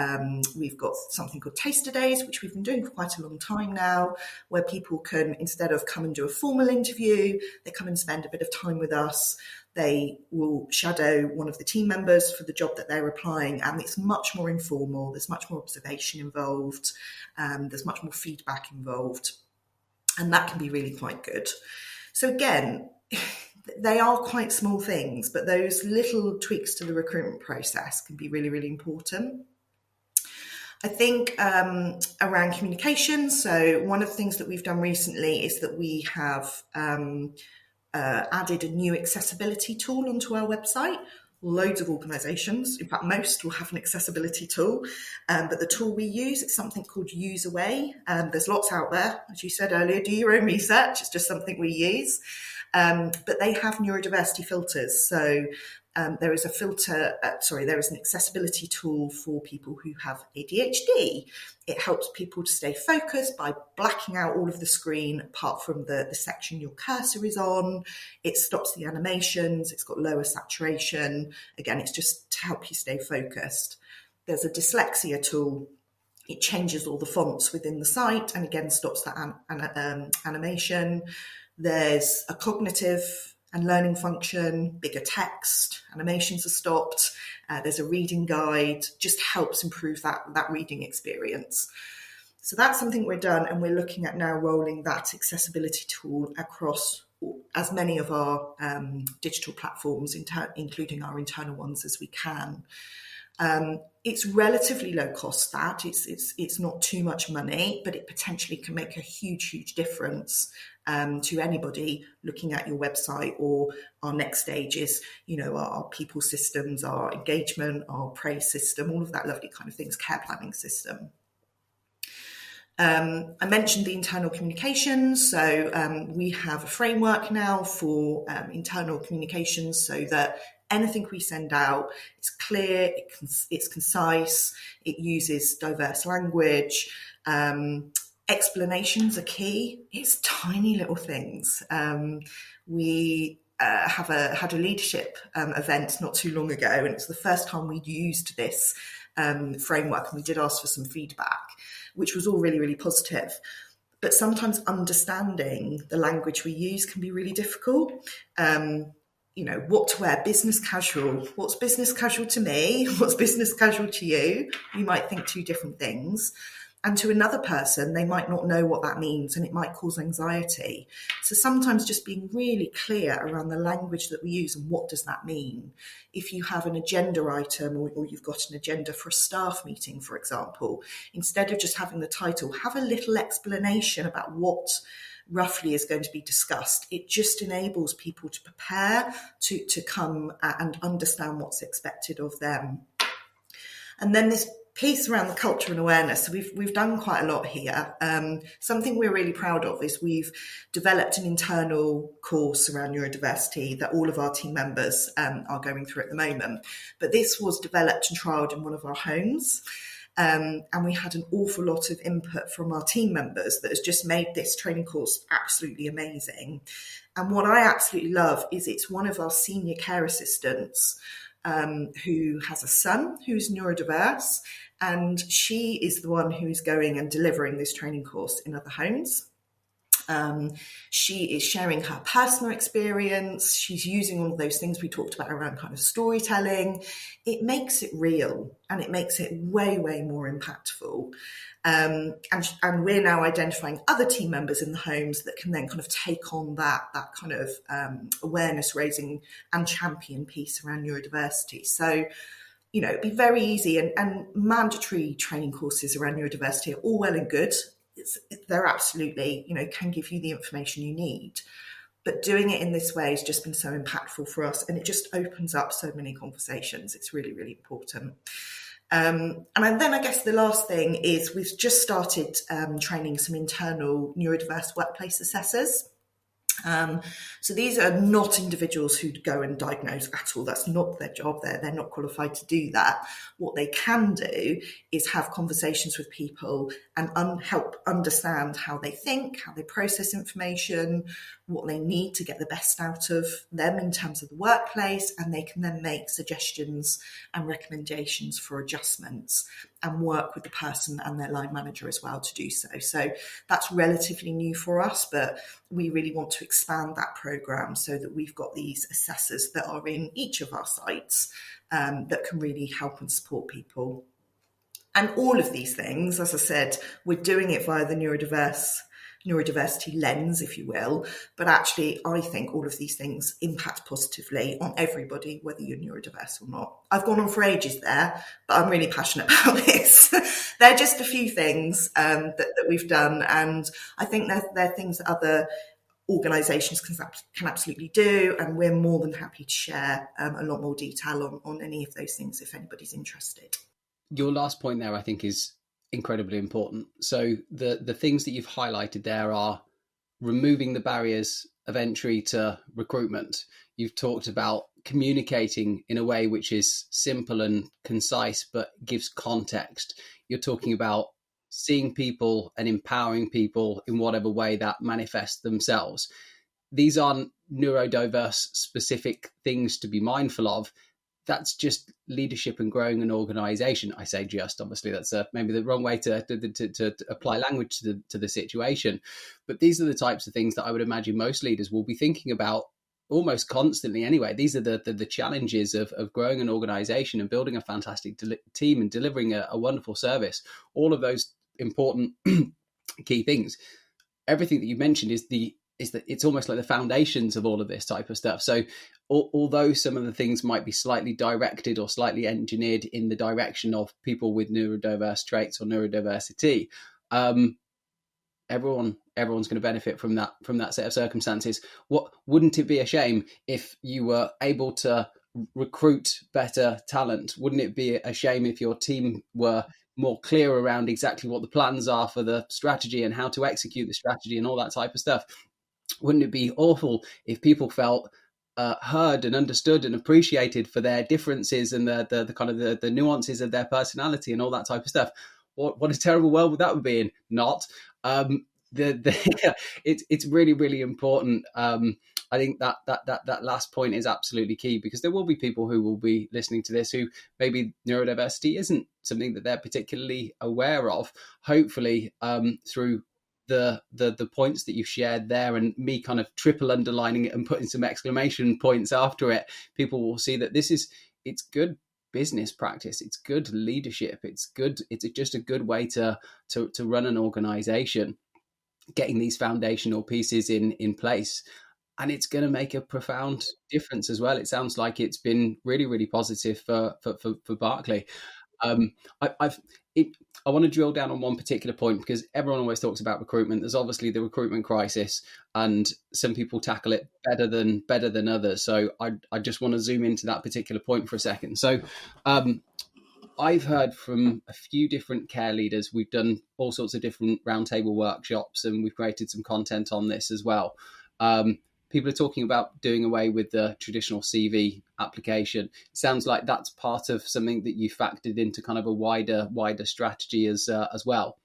we've got something called taster days, which we've been doing for quite a long time now, where people can, instead of come and do a formal interview, they come and spend a bit of time with us. They will shadow one of the team members for the job that they're applying, and it's much more informal. There's much more observation involved. There's much more feedback involved, and that can be really quite good. So again, they are quite small things, but those little tweaks to the recruitment process can be really, really important. I think around communication, so one of the things that we've done recently is that we have added a new accessibility tool onto our website. Loads of organisations, in fact most, will have an accessibility tool, but the tool we use is something called Userway. There's lots out there, as you said earlier, do your own research, it's just something we use. But they have neurodiversity filters, so there is an accessibility tool for people who have ADHD. It helps people to stay focused by blacking out all of the screen apart from the section your cursor is on. It stops the animations, it's got lower saturation. Again, it's just to help you stay focused. There's a dyslexia tool It changes all the fonts within the site and again stops that animation. There's a cognitive and learning function, bigger text, animations are stopped. There's a reading guide, just helps improve that reading experience. So that's something we're done, and we're looking at now rolling that accessibility tool across as many of our digital platforms, including our internal ones, as we can. It's relatively low cost, that it's not too much money, but it potentially can make a huge difference to anybody looking at your website. Or our next stage is, our people systems, our engagement, our praise system, all of that lovely kind of things, care planning system. I mentioned the internal communications. So we have a framework now for internal communications, so that anything we send out is clear, it's concise, it uses diverse language. Explanations are key. It's tiny little things. We had a leadership event not too long ago, and it's the first time we'd used this framework, and we did ask for some feedback, which was all really positive. But sometimes understanding the language we use can be really difficult. What to wear, business casual. What's business casual to me? What's business casual to you? You might think two different things. And to another person, they might not know what that means, and it might cause anxiety. So sometimes just being really clear around the language that we use and what does that mean. If you have an agenda item, or you've got an agenda for a staff meeting, for example, instead of just having the title, have a little explanation about what roughly is going to be discussed. It just enables people to prepare to come and understand what's expected of them. And then this piece around the culture and awareness. So we've done quite a lot here. Something we're really proud of is we've developed an internal course around neurodiversity that all of our team members are going through at the moment. But this was developed and trialled in one of our homes. And we had an awful lot of input from our team members that has just made this training course absolutely amazing. And what I absolutely love is it's one of our senior care assistants who has a son who's neurodiverse, and she is the one who is going and delivering this training course in other homes. She is sharing her personal experience. She's using all of those things we talked about around kind of storytelling. It makes it real, and it makes it way more impactful. And we're now identifying other team members in the homes that can then kind of take on that kind of awareness raising and champion piece around neurodiversity. So, it'd be very easy, and mandatory training courses around neurodiversity are all well and good. They're absolutely, can give you the information you need. But doing it in this way has just been so impactful for us, and it just opens up so many conversations. It's really important. And then I guess the last thing is we've just started training some internal neurodiverse workplace assessors. So these are not individuals who'd go and diagnose at all. That's not their job. They're not qualified to do that. What they can do is have conversations with people and help understand how they think, how they process information, what they need to get the best out of them in terms of the workplace, and they can then make suggestions and recommendations for adjustments and work with the person and their line manager as well to do so. So that's relatively new for us, but we really want to expand that programme so that we've got these assessors that are in each of our sites that can really help and support people. And all of these things, as I said, we're doing it via the neurodiversity lens, if you will, but actually I think all of these things impact positively on everybody, whether you're neurodiverse or not. I've gone on for ages there, but I'm really passionate about this. They're just a few things that we've done, and I think they're things that other organisations can absolutely do, and we're more than happy to share a lot more detail on any of those things if anybody's interested. Your last point there, I think, is incredibly important. So the things that you've highlighted there are removing the barriers of entry to recruitment. You've talked about communicating in a way which is simple and concise but gives context. You're talking about seeing people and empowering people in whatever way that manifests themselves. These aren't neurodiverse specific things to be mindful of. that's just leadership and growing an organization. I say just, obviously that's maybe the wrong way to apply language to the situation, but these are the types of things that I would imagine most leaders will be thinking about almost constantly anyway. These are the challenges of growing an organization and building a fantastic team and delivering a wonderful service. All of those important key things. Everything that you mentioned is that it's almost like the foundations of all of this type of stuff. So although some of the things might be slightly directed or slightly engineered in the direction of people with neurodiverse traits or neurodiversity, everyone's going to benefit from that set of circumstances. What wouldn't it be a shame if you were able to recruit better talent? Wouldn't it be a shame if your team were more clear around exactly what the plans are for the strategy and how to execute the strategy and all that type of stuff? Wouldn't it be awful if people felt heard and understood and appreciated for their differences and the kind of the nuances of their personality and all that type of stuff? What a terrible world that would be in. Not. It's really, really important. I think that last point is absolutely key, because there will be people who will be listening to this who maybe neurodiversity isn't something that they're particularly aware of. Hopefully, through the points that you've shared there and me kind of triple underlining it and putting some exclamation points after it, people will see that it's good business practice, it's good leadership, it's just a good way to run an organization, getting these foundational pieces in place. And it's going to make a profound difference as well. It sounds like it's been really, really positive for Berkley. I want to drill down on one particular point, because everyone always talks about recruitment. There's obviously the recruitment crisis, and some people tackle it better than others. So I just want to zoom into that particular point for a second. So I've heard from a few different care leaders. We've done all sorts of different roundtable workshops, and we've created some content on this as well. People are talking about doing away with the traditional CV application. It sounds like that's part of something that you factored into kind of a wider strategy as well.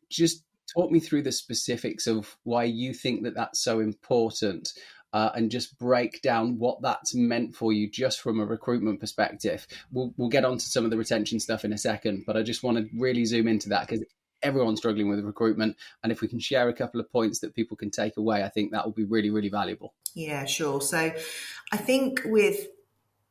Just talk me through the specifics of why you think that that's so important, and just break down what that's meant for you just from a recruitment perspective. We'll get onto some of the retention stuff in a second, but I just want to really zoom into that, because everyone's struggling with recruitment, and if we can share a couple of points that people can take away, I think that will be really, really valuable. Yeah, sure. So I think with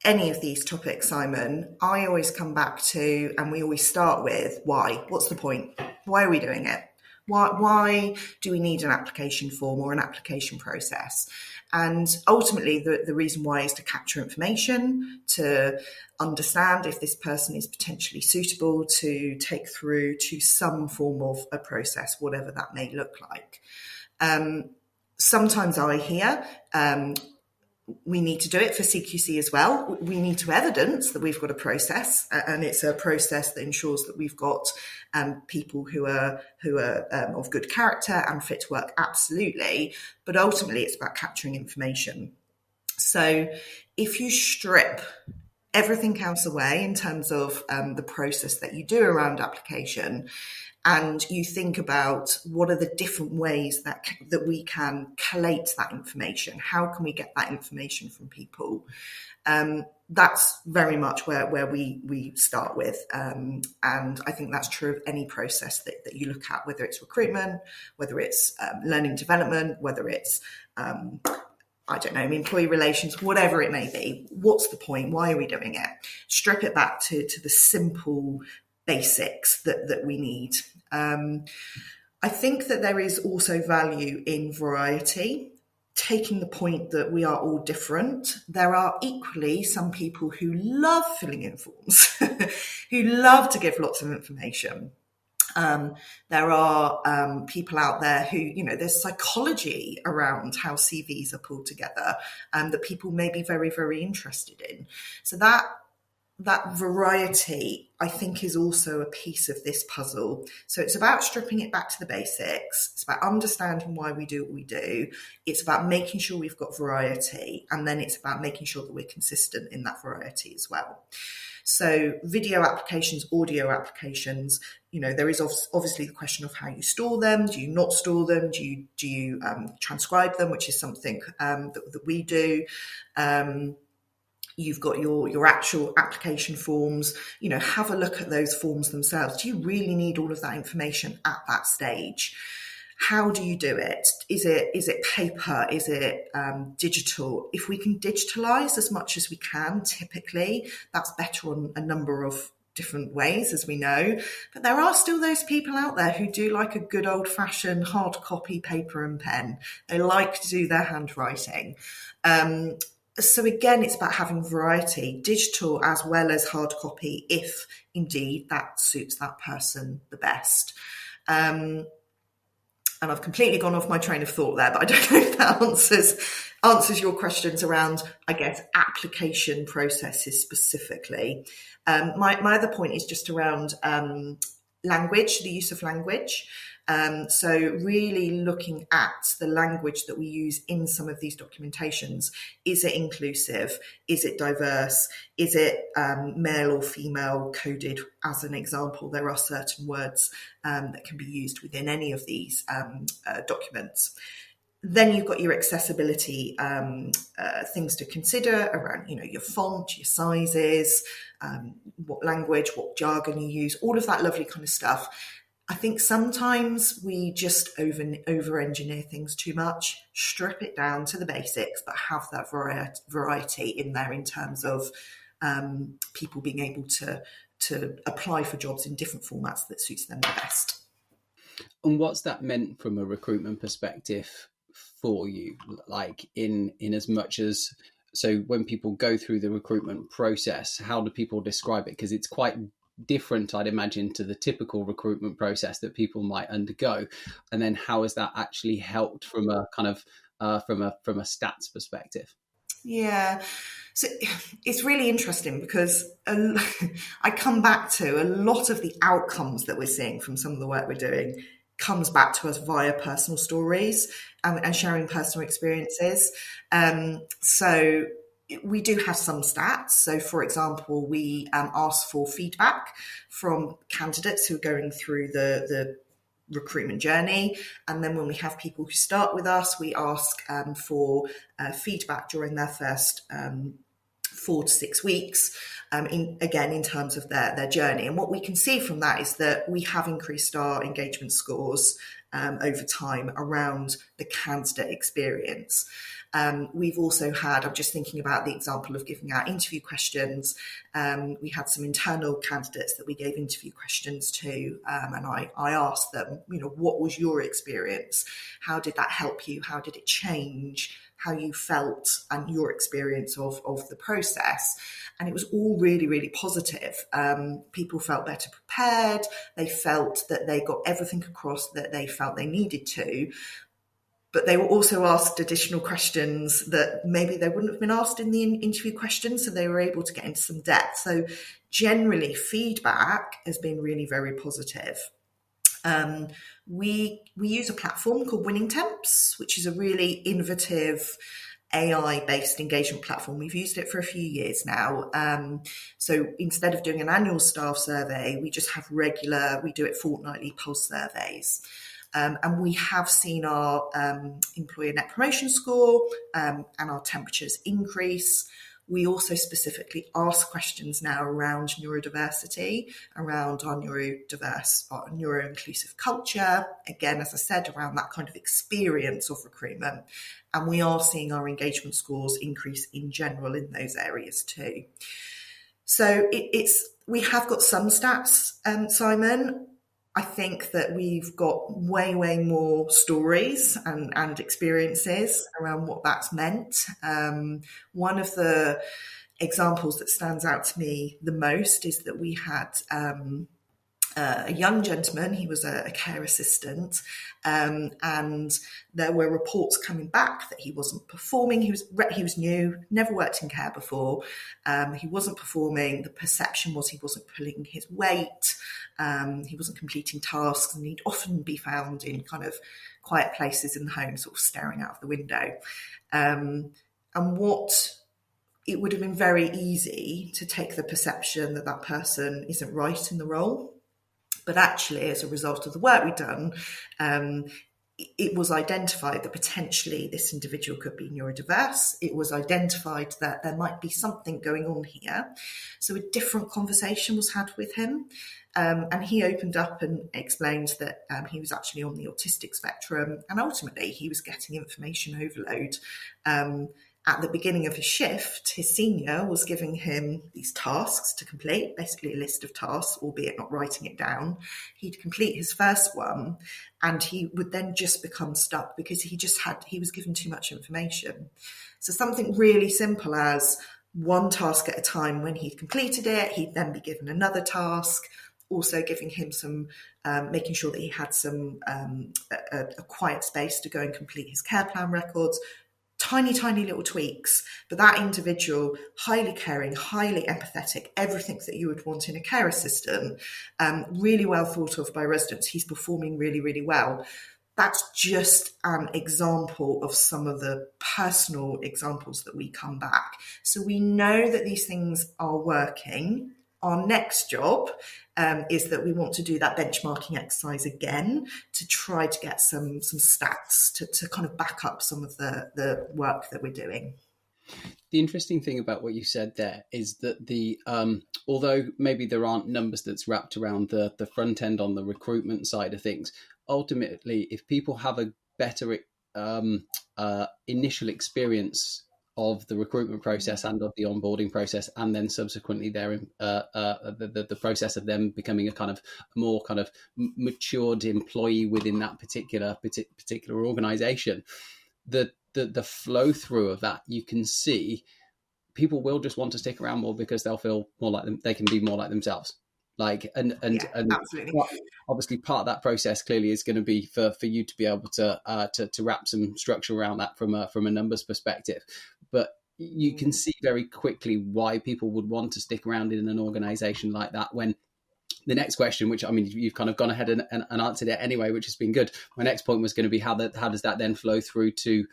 any of these topics, Simon, I always come back to, and we always start with, why? What's the point? Why are we doing it? Why do we need an application form or an application process? And ultimately, the reason why is to capture information, to understand if this person is potentially suitable to take through to some form of a process, whatever that may look like. Sometimes I hear we need to do it for CQC as well. We need to evidence that we've got a process, and it's a process that ensures that we've got people who are of good character and fit to work, absolutely. But ultimately, it's about capturing information. So if you strip everything else away in terms of the process that you do around application, and you think about what are the different ways that we can collate that information, how can we get that information from people? That's very much where we start with. And I think that's true of any process that you look at, whether it's recruitment, whether it's learning development, whether it's I don't know, employee relations, whatever it may be. What's the point? Why are we doing it? Strip it back to the simple basics that we need. I think that there is also value in variety, taking the point that we are all different. There are equally some people who love filling in forms, who love to give lots of information. There are people out there who, there's psychology around how CVs are pulled together, that people may be very, very interested in. So that variety, I think, is also a piece of this puzzle. So it's about stripping it back to the basics. It's about understanding why we do what we do. It's about making sure we've got variety. And then it's about making sure that we're consistent in that variety as well. So video applications, audio applications, there is obviously the question of how you store them. Do you not store them? Do you transcribe them, which is something that we do. You've got your actual application forms. Have a look at those forms themselves. Do you really need all of that information at that stage? How do you do it? Is it paper? Is it digital? If we can digitalize as much as we can, typically, that's better on a number of different ways, as we know. But there are still those people out there who do like a good old-fashioned hard copy paper and pen. They like to do their handwriting. So again, it's about having variety, digital as well as hard copy, if indeed that suits that person the best. And I've completely gone off my train of thought there, but I don't know if that answers your questions around, I guess, application processes specifically. My other point is just around language, the use of language. So really looking at the language that we use in some of these documentations. Is it inclusive? Is it diverse? Is it male or female coded? As an example, there are certain words that can be used within any of these documents. Then you've got your accessibility things to consider around, your font, your sizes, what language, what jargon you use, all of that lovely kind of stuff. I think sometimes we just over-engineer things too much, strip it down to the basics, but have that variety in there in terms of people being able to apply for jobs in different formats that suits them the best. And what's that meant from a recruitment perspective for you? Like in as much as, so when people go through the recruitment process, how do people describe it? Because it's quite different, I'd imagine, to the typical recruitment process that people might undergo. And then how has that actually helped from a kind of from a stats perspective? Yeah, so it's really interesting because I come back to a lot of the outcomes that we're seeing from some of the work we're doing comes back to us via personal stories and sharing personal experiences. So we do have some stats. So, for example, we ask for feedback from candidates who are going through the recruitment journey. And then when we have people who start with us, we ask for feedback during their first 4 to 6 weeks, in terms of their journey. And what we can see from that is that we have increased our engagement scores over time around the candidate experience. We've also had, I'm just thinking about the example of giving out interview questions. We had some internal candidates that we gave interview questions to, and I asked them, what was your experience? How did that help you? How did it change how you felt and your experience of the process? And it was all really, really positive. People felt better prepared. They felt that they got everything across that they felt they needed to. But they were also asked additional questions that maybe they wouldn't have been asked in the interview questions, so they were able to get into some depth. So generally, feedback has been really very positive. We use a platform called Winning Temps, which is a really innovative AI-based engagement platform. We've used it for a few years now. So instead of doing an annual staff survey, we just have we do it fortnightly pulse surveys. And we have seen our employer net promotion score and our temperatures increase. We also specifically ask questions now around neurodiversity, around our neurodiverse, our neuro-inclusive culture. Again, as I said, around that kind of experience of recruitment. And we are seeing our engagement scores increase in general in those areas too. So we have got some stats, Simon. I think that we've got way, way more stories and experiences around what that's meant. One of the examples that stands out to me the most is that we had a young gentleman. He was a care assistant, and there were reports coming back that he wasn't performing. He was new, never worked in care before. He wasn't performing. The perception was he wasn't pulling his weight. He wasn't completing tasks, and he'd often be found in kind of quiet places in the home, sort of staring out of the window. And it would have been very easy to take the perception that that person isn't right in the role. But actually, as a result of the work we've done, it was identified that potentially this individual could be neurodiverse. It was identified that there might be something going on here. So a different conversation was had with him. And he opened up and explained that he was actually on the autistic spectrum, and ultimately he was getting information overload. At the beginning of his shift, his senior was giving him these tasks to complete, basically a list of tasks, albeit not writing it down. He'd complete his first one, and he would then just become stuck because he was given too much information. So something really simple as one task at a time. When he'd completed it, he'd then be given another task, also giving him some, making sure that he had some a quiet space to go and complete his care plan records. Tiny little tweaks, but that individual, highly caring, highly empathetic, everything that you would want in a care assistant, really well thought of by residents. He's performing really well. That's just an example of some of the personal examples that we come back. So we know that these things are working. Our next job is that we want to do that benchmarking exercise again to try to get some stats to kind of back up some of the work that we're doing. The interesting thing about what you said there is that the although maybe there aren't numbers that's wrapped around the front end on the recruitment side of things, ultimately, if people have a better initial experience of the recruitment process and of the onboarding process, and then subsequently the process of them becoming a kind of more kind of matured employee within that particular organization, the flow through of that, you can see people will just want to stick around more because they'll feel more like them. They can be more like themselves. Like, and absolutely. Obviously part of that process clearly is going to be for you to be able to wrap some structure around that from a numbers perspective. But you can see very quickly why people would want to stick around in an organization like that, when the next question, which, I mean, you've kind of gone ahead and answered it anyway, which has been good. My next point was going to be how does that then flow through to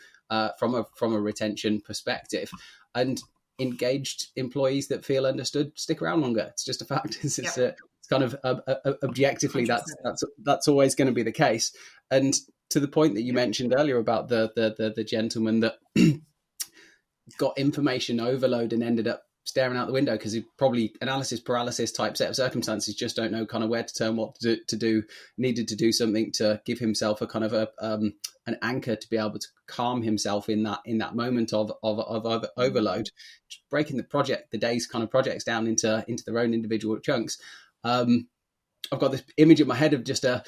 from a retention perspective, and engaged employees that feel understood stick around longer. It's just a fact. It's kind of objectively 100%. that's always going to be the case. And to the point that you mentioned earlier about the gentleman that got information overload and ended up staring out the window because he probably analysis paralysis type set of circumstances, just don't know kind of where to turn, what to do, needed to do something to give himself a kind of an anchor to be able to calm himself in that moment of overload, just breaking the day's kind of projects down into their own individual chunks. I've got this image in my head of just a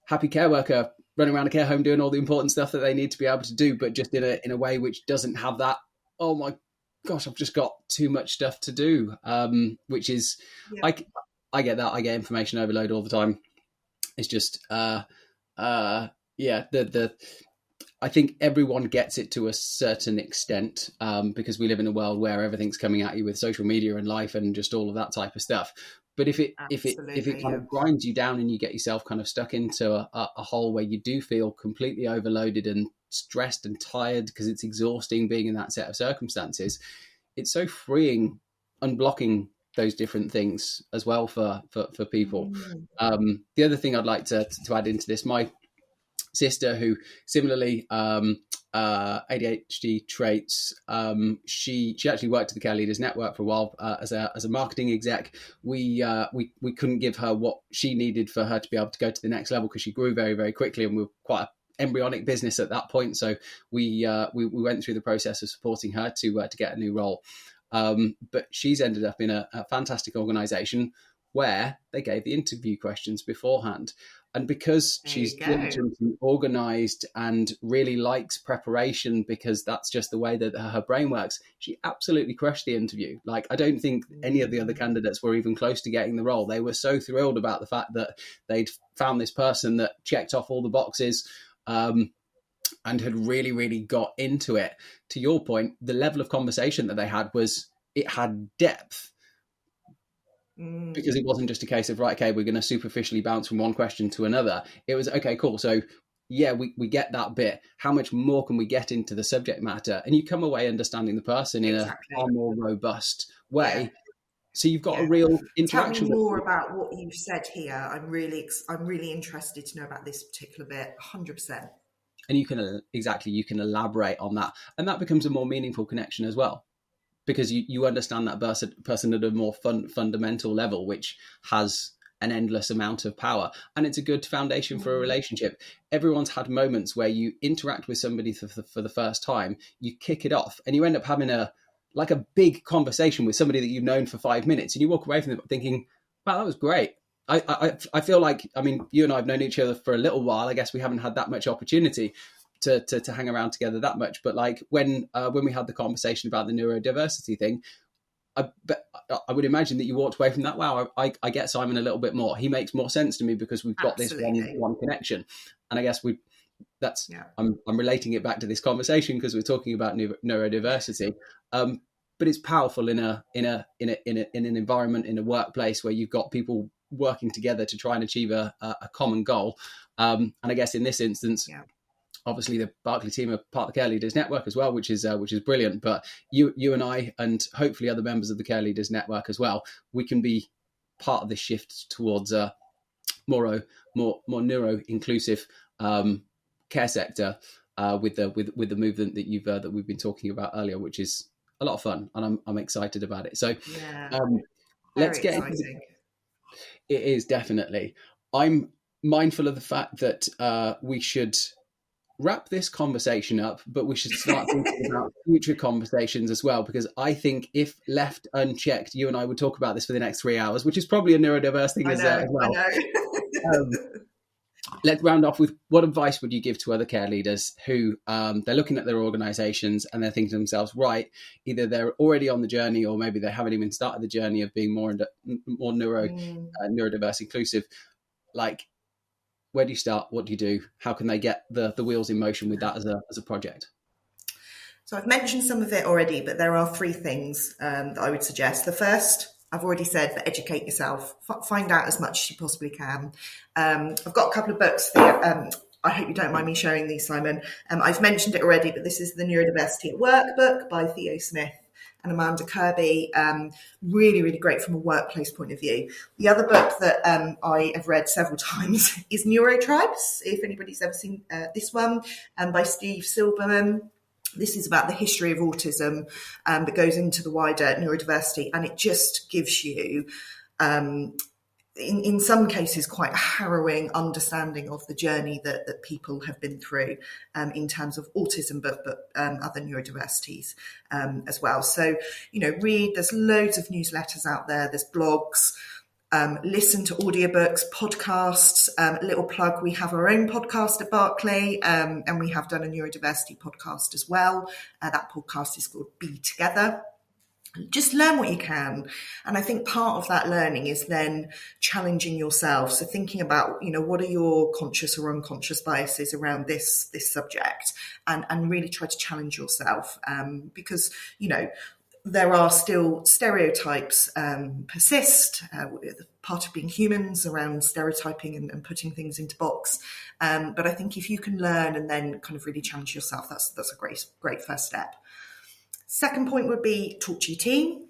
happy care worker running around a care home doing all the important stuff that they need to be able to do, but just in a way which doesn't have that, oh my gosh, I've just got too much stuff to do, which is, I get that. I get information overload all the time. It's just, I think everyone gets it to a certain extent, because we live in a world where everything's coming at you with social media and life and just all of that type of stuff. But if it kind of grinds you down and you get yourself kind of stuck into a hole where you do feel completely overloaded and stressed and tired because it's exhausting being in that set of circumstances, it's so freeing unblocking those different things as well for people. The other thing I'd like to add into this, my sister, who similarly ADHD traits, she actually worked at the Care Leaders Network for a while as a marketing exec. We couldn't give her what she needed for her to be able to go to the next level because she grew very, very quickly, and we were quite an embryonic business at that point. So we went through the process of supporting her to get a new role. But she's ended up in a fantastic organization where they gave the interview questions beforehand. And because she's diligent and organised and really likes preparation, because that's just the way that her brain works, she absolutely crushed the interview. Like, I don't think any of the other candidates were even close to getting the role. They were so thrilled about the fact that they'd found this person that checked off all the boxes, and had really, really got into it. To your point, the level of conversation that they had had depth. Because it wasn't just a case of, right, okay, we're going to superficially bounce from one question to another. It was, okay, cool. So yeah, we get that bit. How much more can we get into the subject matter? And you come away understanding the person in a far more robust way. So you've got Yeah. a real Tell me interaction with more them. about what you've said here. I'm really interested to know about this particular bit. 100%. And you can elaborate on that, and that becomes a more meaningful connection as well, because you understand that person at a more fundamental level, which has an endless amount of power, and it's a good foundation for a relationship. Everyone's had moments where you interact with somebody for the first time, you kick it off, and you end up having a big conversation with somebody that you've known for 5 minutes, and you walk away from it thinking, wow, that was great. I feel like, I mean, you and I have known each other for a little while. I guess we haven't had that much opportunity to hang around together that much. But like when we had the conversation about the neurodiversity thing, I would imagine that you walked away from that. Wow, I get Simon a little bit more. He makes more sense to me because we've got Absolutely. this one connection. And I guess I'm relating it back to this conversation because we're talking about neurodiversity. But it's powerful in an environment, in a workplace where you've got people working together to try and achieve a common goal. And I guess in this instance, obviously the Berkley team are part of the Care Leaders Network as well, which is brilliant. But you and I, and hopefully other members of the Care Leaders Network as well, we can be part of this shift towards a more neuro-inclusive care sector with the movement that we've been talking about earlier, which is a lot of fun, and I'm excited about it. So let's get exciting. It is definitely. I'm mindful of the fact that we should wrap this conversation up, but we should start thinking about future conversations as well, because I think if left unchecked, you and I would talk about this for the next 3 hours, which is probably a neurodiverse thing as well. I know. Let's round off with, what advice would you give to other care leaders who they're looking at their organisations and they're thinking to themselves, right, either they're already on the journey or maybe they haven't even started the journey of being more neurodiverse inclusive. Like, where do you start? What do you do? How can they get the wheels in motion with that as a project? So I've mentioned some of it already, but there are 3 things that I would suggest. The first, I've already said, but educate yourself. Find out as much as you possibly can. I've got a couple of books there. I hope you don't mind me sharing these, Simon. I've mentioned it already, but this is the Neurodiversity at Work book by Leah Smith and Amanda Kirby. Really, really great from a workplace point of view. The other book that I have read several times is Neurotribes, if anybody's ever seen this one, by Steve Silberman. This is about the history of autism that goes into the wider neurodiversity, and it just gives you, in some cases, quite a harrowing understanding of the journey that people have been through in terms of autism, but other neurodiversities as well. So, read, there's loads of newsletters out there, there's blogs, listen to audiobooks, podcasts. A little plug, we have our own podcast at Berkley, and we have done a neurodiversity podcast as well. That podcast is called Be Together. Just learn what you can. And I think part of that learning is then challenging yourself. So thinking about, what are your conscious or unconscious biases around this subject, and really try to challenge yourself, because, there are still stereotypes persist, part of being humans around stereotyping and putting things into box. But I think if you can learn and then kind of really challenge yourself, that's a great first step. Second point would be talk to your team,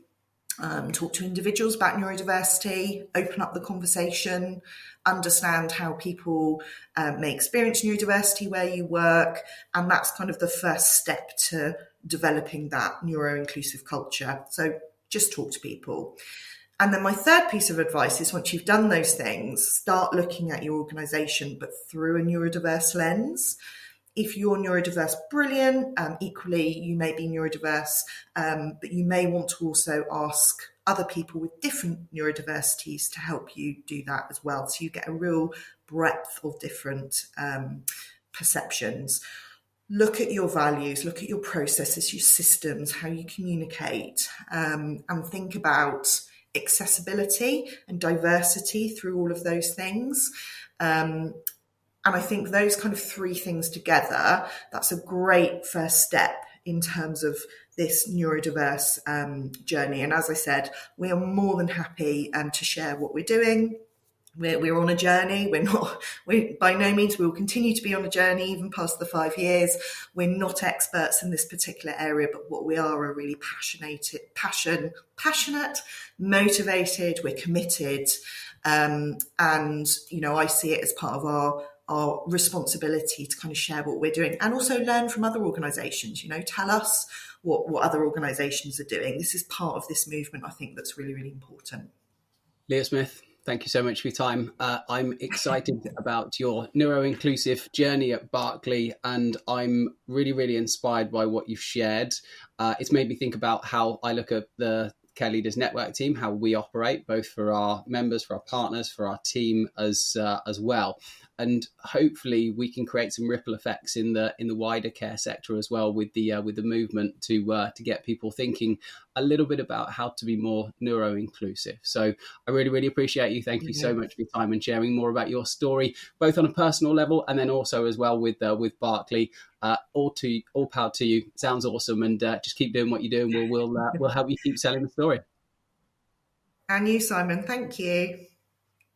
talk to individuals about neurodiversity, open up the conversation, understand how people may experience neurodiversity where you work. And that's kind of the first step to developing that neuro-inclusive culture. So just talk to people. And then my third piece of advice is, once you've done those things, start looking at your organisation, but through a neurodiverse lens. If you're neurodiverse, brilliant. Equally, you may be neurodiverse, but you may want to also ask other people with different neurodiversities to help you do that as well. So you get a real breadth of different perceptions. Look at your values, look at your processes, your systems, how you communicate, and think about accessibility and diversity through all of those things. And I think those kind of 3 things together, that's a great first step in terms of this neurodiverse journey. And as I said, we are more than happy to share what we're doing. We're on a journey. We're by no means, we will continue to be on a journey even past the 5 years. We're not experts in this particular area, but what we are really passionate, motivated, we're committed. And, I see it as part of our responsibility to kind of share what we're doing and also learn from other organisations, tell us what other organisations are doing. This is part of this movement, I think, that's really, really important. Leah Smith, thank you so much for your time. I'm excited about your neuro-inclusive journey at Berkley, and I'm really, really inspired by what you've shared. It's made me think about how I look at the Care Leaders Network team, how we operate, both for our members, for our partners, for our team as well. And hopefully we can create some ripple effects in the wider care sector as well with the movement to get people thinking a little bit about how to be more neuro-inclusive. So I really, really appreciate you. Thank you so much for your time and sharing more about your story, both on a personal level and then also as well with Berkley. All power to you. Sounds awesome, and just keep doing what you're doing. We'll help you keep selling the story. And you, Simon. Thank you.